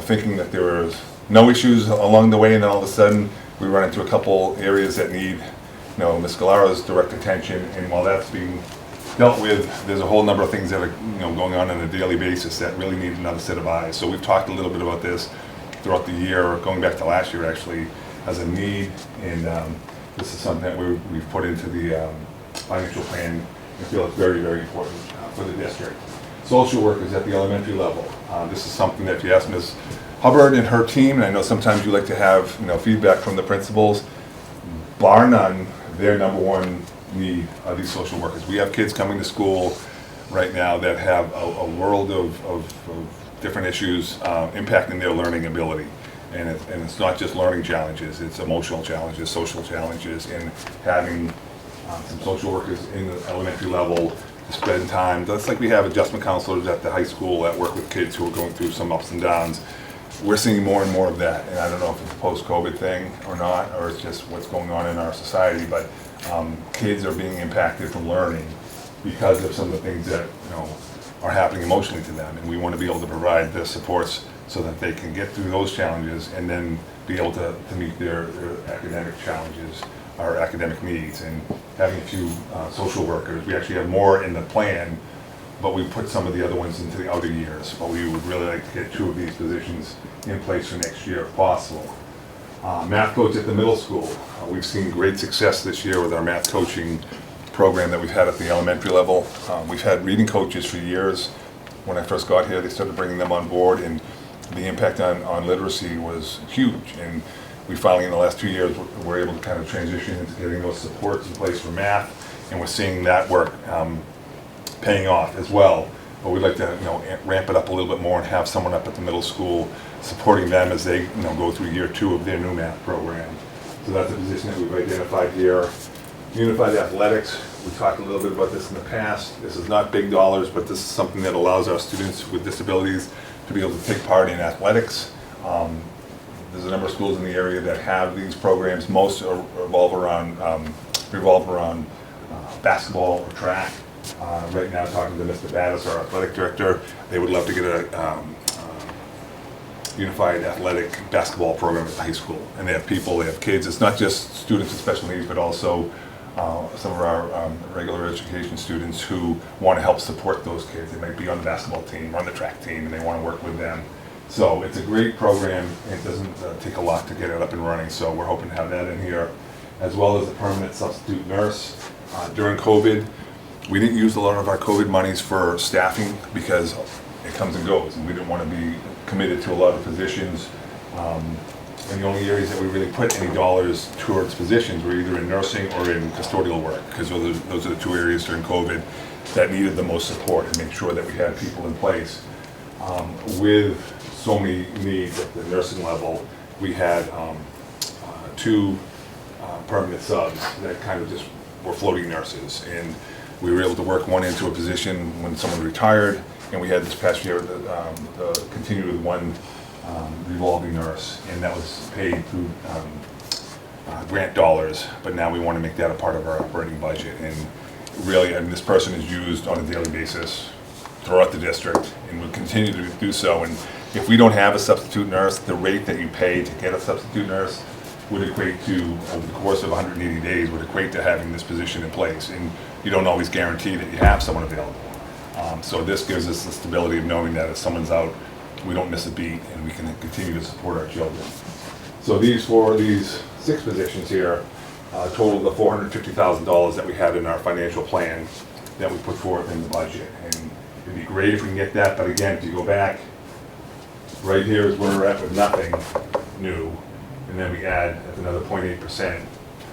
thinking that there was no issues along the way, and then all of a sudden we run into a couple areas that need Ms. Scalaro's direct attention, and while that's being dealt with, there's a whole number of things that are going on a daily basis that really need another set of eyes. So we've talked a little bit about this throughout the year, going back to last year actually, as a need, and this is something that we've put into the financial plan. I feel it's very, very important for the district. Social workers at the elementary level. This is something that if you ask Ms. Hubbard and her team, and I know sometimes you like to have feedback from the principals, bar none, their number one need are these social workers. We have kids coming to school right now that have a world of different issues impacting their learning ability. And it's not just learning challenges, it's emotional challenges, social challenges, and having some social workers in the elementary level to spend time, just like we have adjustment counselors at the high school that work with kids who are going through some ups and downs. We're seeing more and more of that, and I don't know if it's a post-COVID thing or not, or it's just what's going on in our society, but kids are being impacted from learning because of some of the things that are happening emotionally to them, and we want to be able to provide the supports so that they can get through those challenges and then be able to meet their academic challenges, our academic needs. And having a few social workers, we actually have more in the plan, but we put some of the other ones into the outer years. But we would really like to get 2 of these positions in place for next year if possible. Math coach at the middle school. We've seen great success this year with our math coaching program that we've had at the elementary level. We've had reading coaches for years. When I first got here, they started bringing them on board, and the impact on literacy was huge. And we finally, in the last 2 years, were able to kind of transition into getting those supports in place for math, and we're seeing that work paying off as well. But we'd like to ramp it up a little bit more and have someone up at the middle school supporting them as they go through year 2 of their new math program. So that's a position that we've identified here. Unified athletics, we talked a little bit about this in the past. This is not big dollars, but this is something that allows our students with disabilities to be able to take part in athletics. There's a number of schools in the area that have these programs. Most revolve around basketball or track. Right now, talking to Mr. Battis, our athletic director, they would love to get a unified athletic basketball program at the high school. And they have people, they have kids. It's not just students with special needs, but also some of our regular education students who want to help support those kids. They might be on the basketball team, on the track team, and they want to work with them. So it's a great program. It doesn't take a lot to get it up and running, so we're hoping to have that in here, as well as a permanent substitute nurse. During COVID, we didn't use a lot of our COVID monies for staffing because it comes and goes, and we didn't want to be committed to a lot of positions. And the only areas that we really put any dollars towards positions were either in nursing or in custodial work, because those are the two areas during COVID that needed the most support, and make sure that we had people in place. With so many needs at the nursing level, we had two permanent subs that kind of just were floating nurses, and we were able to work one into a position when someone retired, and we had this past year continued with one revolving nurse, and that was paid through grant dollars, but now we want to make that a part of our operating budget. And really, I mean, this person is used on a daily basis throughout the district and will continue to do so. And if we don't have a substitute nurse, the rate that you pay to get a substitute nurse would equate to, over the course of 180 days, would equate to having this position in place. And you don't always guarantee that you have someone available. So this gives us the stability of knowing that if someone's out, we don't miss a beat, and we can continue to support our children. So these 6 positions here total the $450,000 that we had in our financial plan that we put forth in the budget. And it'd be great if we can get that, but again, if you go back, right here is where we're at with nothing new, and then we add at another 0.8%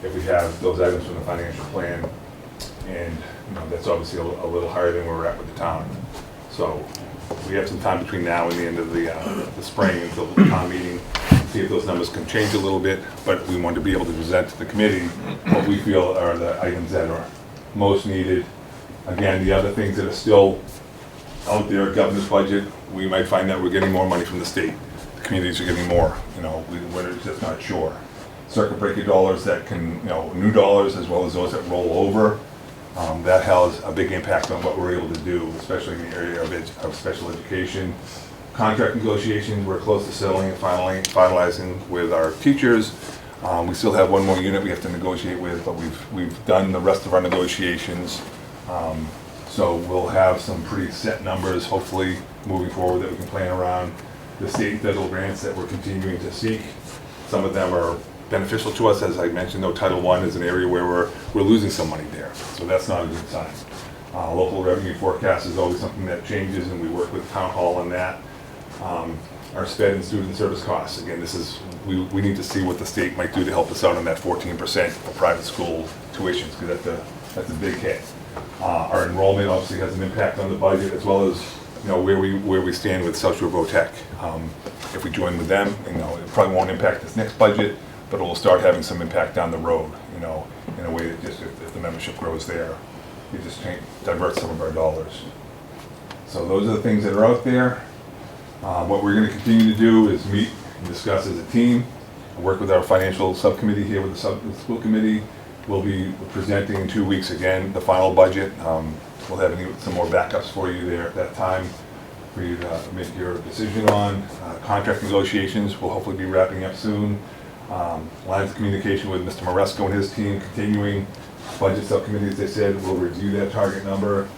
if we have those items from the financial plan. And that's obviously a little higher than where we're at with the town. So we have some time between now and the end of the spring until the town meeting, see if those numbers can change a little bit, but we want to be able to present to the committee what we feel are the items that are most needed. Again, the other things that are still out there, governor's budget, we might find that we're getting more money from the state. The communities are getting more, we're just not sure. Circuit breaker dollars that can, new dollars as well as those that roll over, that has a big impact on what we're able to do, especially in the area of special education. Contract negotiations, we're close to settling and finalizing with our teachers. We still have one more unit we have to negotiate with, but we've done the rest of our negotiations. So we'll have some pretty set numbers, hopefully, moving forward that we can plan around. The state and federal grants that we're continuing to seek, some of them are beneficial to us. As I mentioned, though, Title I is an area where we're losing some money there, so that's not a good sign. Local revenue forecast is always something that changes, and we work with Town Hall on that. Our SPED and student service costs, again, we need to see what the state might do to help us out on that 14% for private school tuitions, because that's a big hit. Our enrollment obviously has an impact on the budget, as well as where we stand with South Shore VOTEC. If we join with them, it probably won't impact this next budget, but it will start having some impact down the road, in a way that just, if the membership grows there, it just diverts some of our dollars. So those are the things that are out there. What we're going to continue to do is meet and discuss as a team, work with our financial subcommittee here with the school committee. We'll be presenting in 2 weeks again the final budget. We'll have some more backups for you there at that time for you to make your decision on. Contract negotiations will hopefully be wrapping up soon. Lines of communication with Mr. Moresco and his team continuing. Budget subcommittee, as I said, will review that target number.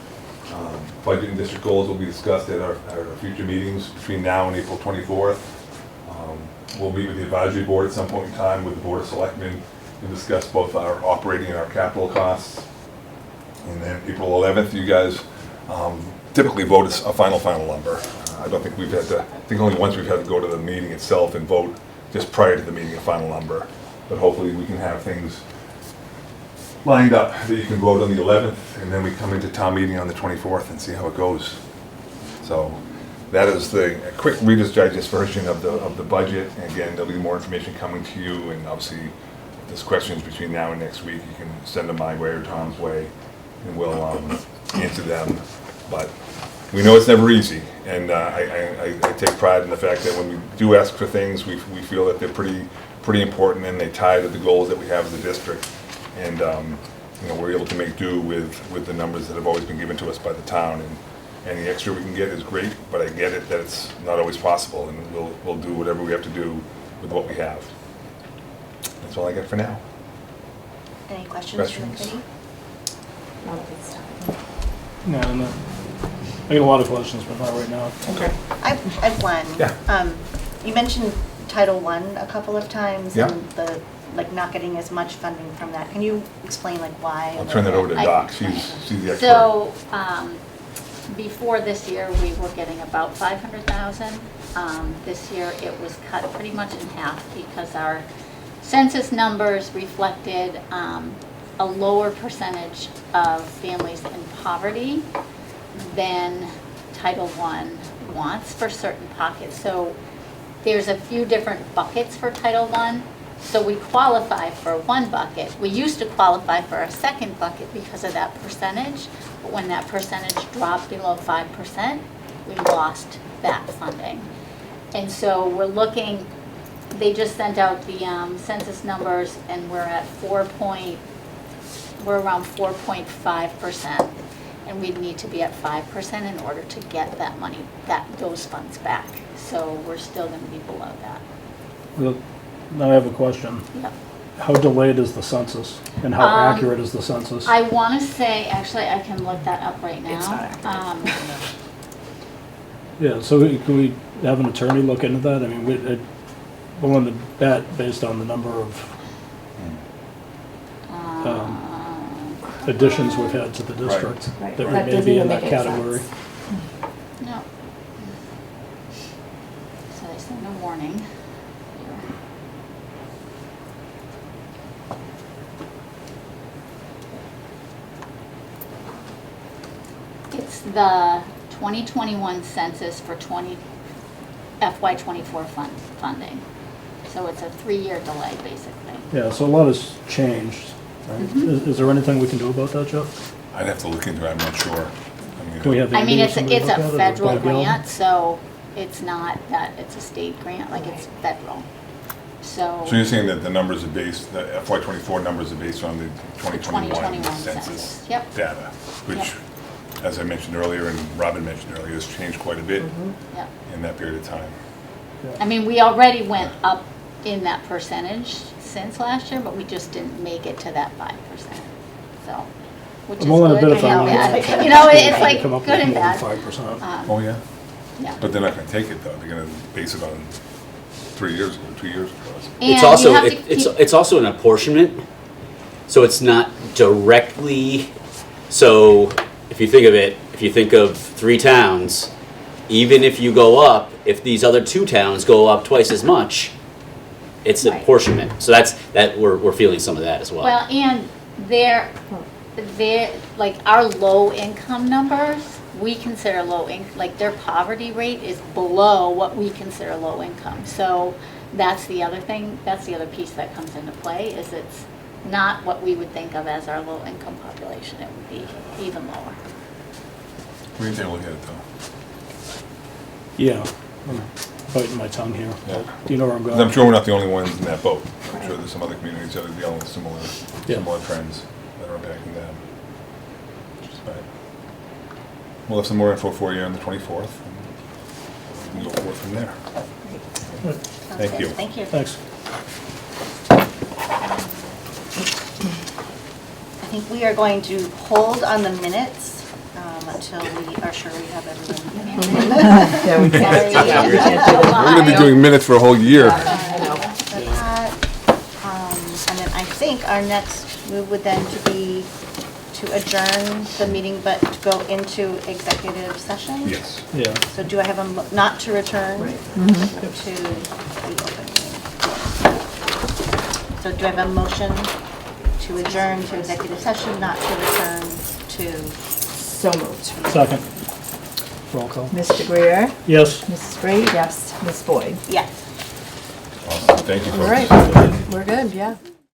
Budget and district goals will be discussed at our future meetings between now and April 24th. We'll meet with the advisory board at some point in time with the Board of Selectmen and discuss both our operating and our capital costs. And then April 11th, you guys typically vote a final number. I don't think I think only once we've had to go to the meeting itself and vote just prior to the meeting a final number. But hopefully we can have things lined up that you can vote on the 11th, and then we come into town meeting on the 24th and see how it goes. So that is the quick Reader's Digest version of the budget. And again, there'll be more information coming to you, and obviously there's questions between now and next week, you can send them my way or Tom's way, and we'll answer them. But we know it's never easy, and I take pride in the fact that when we do ask for things, we feel that they're pretty important, and they tie to the goals that we have as a district. And you know, we're able to make do with the numbers that have always been given to us by the town. And any extra we can get is great, but I get it that it's not always possible, and we'll do whatever we have to do with what we have. That's all I got for now. Any questions from the Questions? committee? No, no. I get a lot of questions, but not right now. Okay. I've one. Yeah. You mentioned Title I a couple of times, Yeah. and the, like, not getting as much funding from that. Can you explain, like, why? I'll turn that over to Doc. She's the expert. So, before this year, we were getting about 500,000. This year, it was cut pretty much in half because our census numbers reflected a lower percentage of families in poverty than Title I wants for certain pockets. So there's a few different buckets for Title I. So we qualify for one bucket. We used to qualify for a second bucket because of that percentage, but when that percentage dropped below 5%, we lost that funding. And so we're looking, they just sent out the census numbers, and we're at we're around 4.5%, and we'd need to be at 5% in order to get that money, those funds back. So we're still going to be below that. Well, now I have a question. Yep. How delayed is the census, and how accurate is the census? I want to say, actually, I can look that up right now. It's not accurate. Yeah, so can we have an attorney look into that? I mean, we're willing to bet based on the number of additions we've had to the district, Right. that we That may doesn't be in even that make any category. sense. No. So they sent a warning. It's the 2021 census for FY24 funding. So it's a 3-year delay, basically. Yeah, so a lot has changed, right? Mhm. Is there anything we can do about that, Jeff? I'd have to look into it, I'm not sure. Can we have I mean, Andy or it's somebody a look at it, or federal Bob Gale? grant, so it's not that it's a state grant, like it's federal. So So you're saying that the numbers are based, the FY24 numbers are based on the 2021 2021 census census. Yep. data, which, as I mentioned earlier and Robin mentioned earlier, has changed quite a bit Yep. in that period of time. I mean, we already went up in that percentage since last year, but we just didn't make it to that 5%. So, which is I'm willing to good bet if and I bad. went You know, we it's could like come up good with and more than bad. 5%. Oh, yeah? Yeah. But they're not gonna take it though, they're gonna base it on 3 years ago, 2 years ago. And It's you also, have to it's also an apportionment, so it's not directly, so if you think of it, if you think of 3 towns, even if you go up, if these other 2 towns go up twice as much, it's an Right. apportionment. So we're feeling some of that as well. Well, and they're, like, our low income numbers, we consider low income, like their poverty rate is below what we consider low income. So that's the other thing, that's the other piece that comes into play, is it's not what we would think of as our low income population. It would be even lower. We can take a look at it though. Yeah, I'm biting my tongue here. Yeah. Do you know where I'm 'Cause going? I'm sure we're not the only ones in that boat. I'm sure there's some other communities that are dealing with similar trends that are impacting them. But we'll have some more info for you on the 24th. And we can go forward from there. Thank you. Thank you. Thanks. I think we are going to hold on the minutes until we are sure we have everything. Yeah, we can't. Sorry. We can't do that. We're gonna be doing minutes for a whole year. And then I think our next move would then to be to adjourn the meeting, but to go into executive session. Yes. Yeah. So do I have not to return to the open meeting? So do I have a motion to adjourn to executive session, not to return to? So moved. Second. Roll call. Mr. Greer? Yes. Mrs. Brady? Yes. Ms. Boyd? Yes. Awesome. Thank you. All folks. right. We're good, yeah.